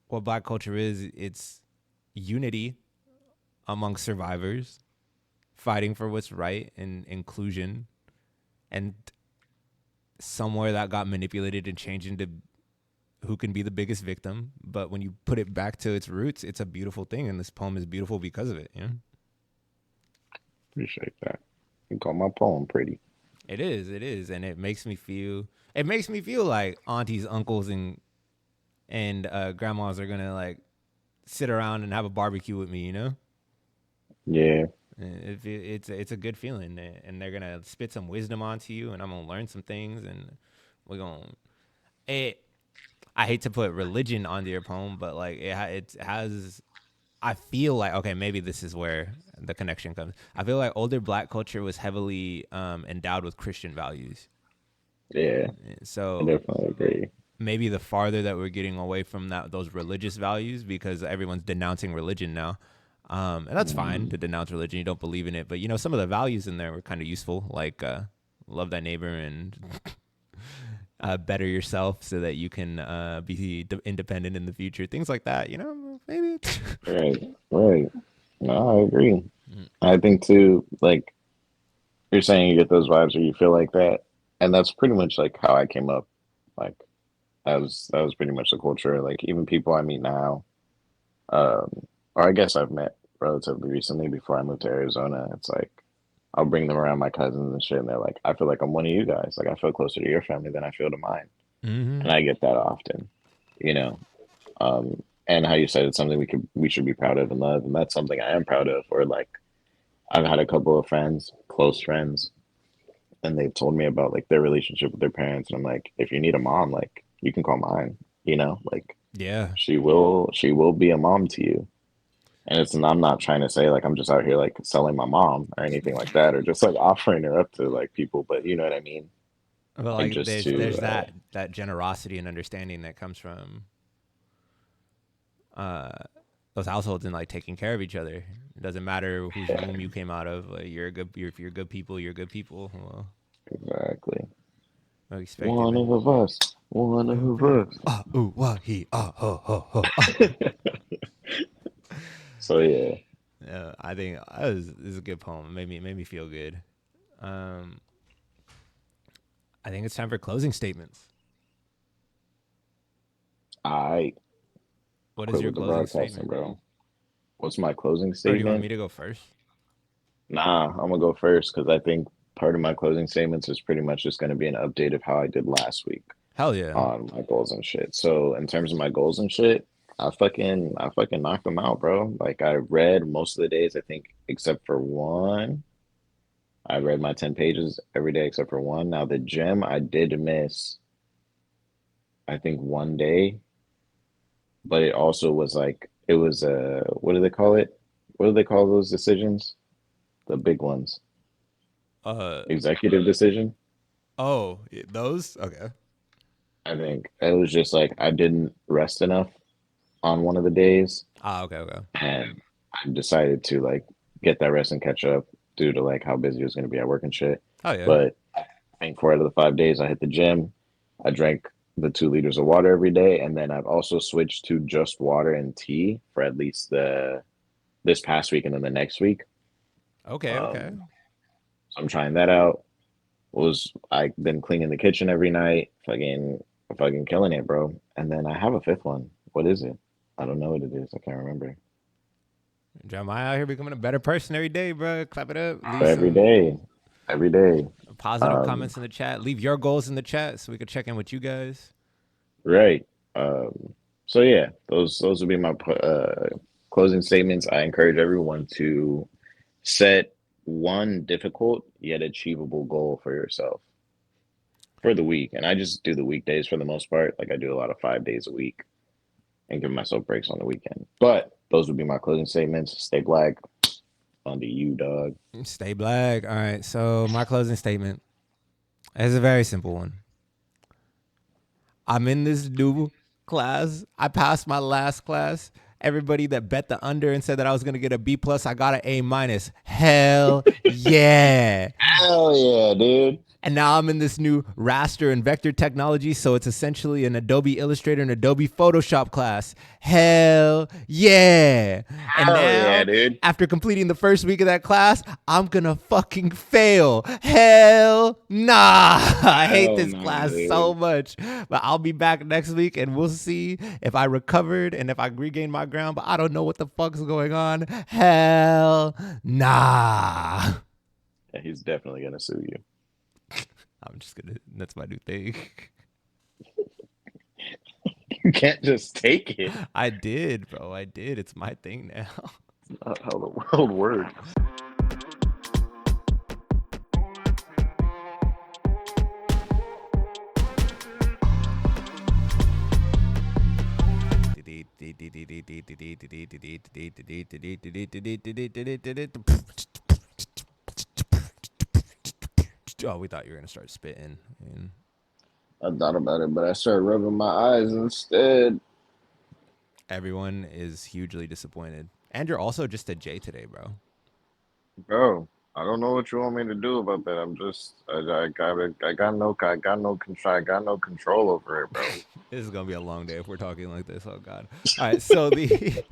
what black culture is, it's unity among survivors, fighting for what's right and inclusion, and somewhere that got manipulated and changed into who can be the biggest victim. But when you put it back to its roots, it's a beautiful thing, and this poem is beautiful because of it. You know? Appreciate that. You call my poem pretty. It is, and it makes me feel. It makes me feel like aunties, uncles, and grandmas are gonna like sit around and have a barbecue with me. You know, Yeah. it's a good feeling, and they're gonna spit some wisdom onto you, and I'm gonna learn some things, and we're gonna. It. I hate to put religion onto your poem, but like it has. I feel like okay, maybe this is where the connection comes. I feel like older black culture was heavily endowed with Christian values. Yeah. I So definitely agree. maybe the farther that we're getting away from that those religious values because everyone's denouncing religion now. And that's fine Mm, to denounce religion. You don't believe in it, but you know some of the values in there were kind of useful, like love thy neighbor and better yourself so that you can be independent in the future. Things like that. You know, maybe. right. Right. No, I agree. I think too, like you're saying you get those vibes or you feel like that. And that's pretty much like how I came up. Like that was pretty much the culture. Like even people I meet now, um, or I guess I've met relatively recently before I moved to Arizona. It's like I'll bring them around my cousins and shit, and they're like, I feel like I'm one of you guys. Like I feel closer to your family than I feel to mine. Mm-hmm. And I get that often, you know. And how you said it's something we should be proud of and love, and that's something I am proud of. Or like I've had a couple of friends, close friends, and they've told me about like their relationship with their parents, and I'm like, if you need a mom, like you can call mine, you know, like Yeah. she will be a mom to you. And I'm not trying to say like I'm just out here like selling my mom or anything like that, or just like offering her up to like people, but you know what I mean? But Like like just there's to that generosity and understanding that comes from uh those households and like taking care of each other. It doesn't matter whose yeah, womb you came out of. Like if you're good people, you're good people. Well, exactly. I expect it, One man. of us. One of us. Ah, ooh, wah, he, ah, ho, ho, ho. Ah. So yeah. I think this is a good poem. It made me feel good. Um, I think it's time for closing statements. I What is quit your with the closing broadcasting, statement? bro. What's my closing Or do you want statement? me to go first? Nah, I'm gonna go first because I think part of my closing statements is pretty much just gonna be an update of how I did last week Hell yeah. on my goals and shit. So in terms of my goals and shit, I fucking knocked them out, bro. Like I read most of the days, I think, except for one. I read my 10 pages every day except for one. Now the gym, I did miss, I think, one day, but it also was like it was what do they call it? What do they call those decisions? The big ones. Uh Executive decision. those? Okay. I think it was just like I didn't rest enough on one of the days, Okay, okay. and I decided to like get that rest and catch up due to like how busy it was going to be at work and shit. Oh yeah. But I think 4 out of the 5 days I hit the gym. I drank the 2 liters of water every day, and then I've also switched to just water and tea for at least the this past week and then the next week. Okay, okay. So I'm trying that out. Was I've been cleaning the kitchen every night, fucking killing it, bro. And then I have a fifth one. What is it? I don't know what it is. I can't remember. Jeremiah out here becoming a better person every day, bro. Clap it up. Leave But some every day. positive comments in the chat. Leave your goals in the chat so we can check in with you guys. Right. So yeah, those would be my closing statements. I encourage everyone to set one difficult yet achievable goal for yourself for the week. And I just do the weekdays for the most part. Like I do a lot of 5 days a week and give myself breaks on the weekend. But those would be my closing statements. Stay black. On to you, dog. Stay black. All right. So my closing statement is a very simple one. I'm in this new class. I passed my last class. Everybody that bet the under and said that I was gonna get a B plus, I got an A minus. Hell yeah. Hell yeah, dude. And now I'm in this new raster and vector technology, so it's essentially an Adobe Illustrator and Adobe Photoshop class. Hell yeah. And Hell now, yeah, dude. after completing the first week of that class, I'm gonna fucking fail. Hell nah. I hate this class so much. But I'll be back next week and we'll see if I recovered and if I regained my ground, but I don't know what the fuck's going on. Hell nah. Yeah, he's definitely gonna sue you. I'm just gonna, that's my new thing. You can't just take it. I did, bro. I did. It's my thing now. It's not how the world works. Oh, we thought you were gonna start spitting. I thought about it, but I started rubbing my eyes instead. Everyone is hugely disappointed. And you're also just a J today, bro. Bro, I don't know what you want me to do about that. I got no control over it, bro. This is gonna be a long day if we're talking like this. Oh God. All right. So the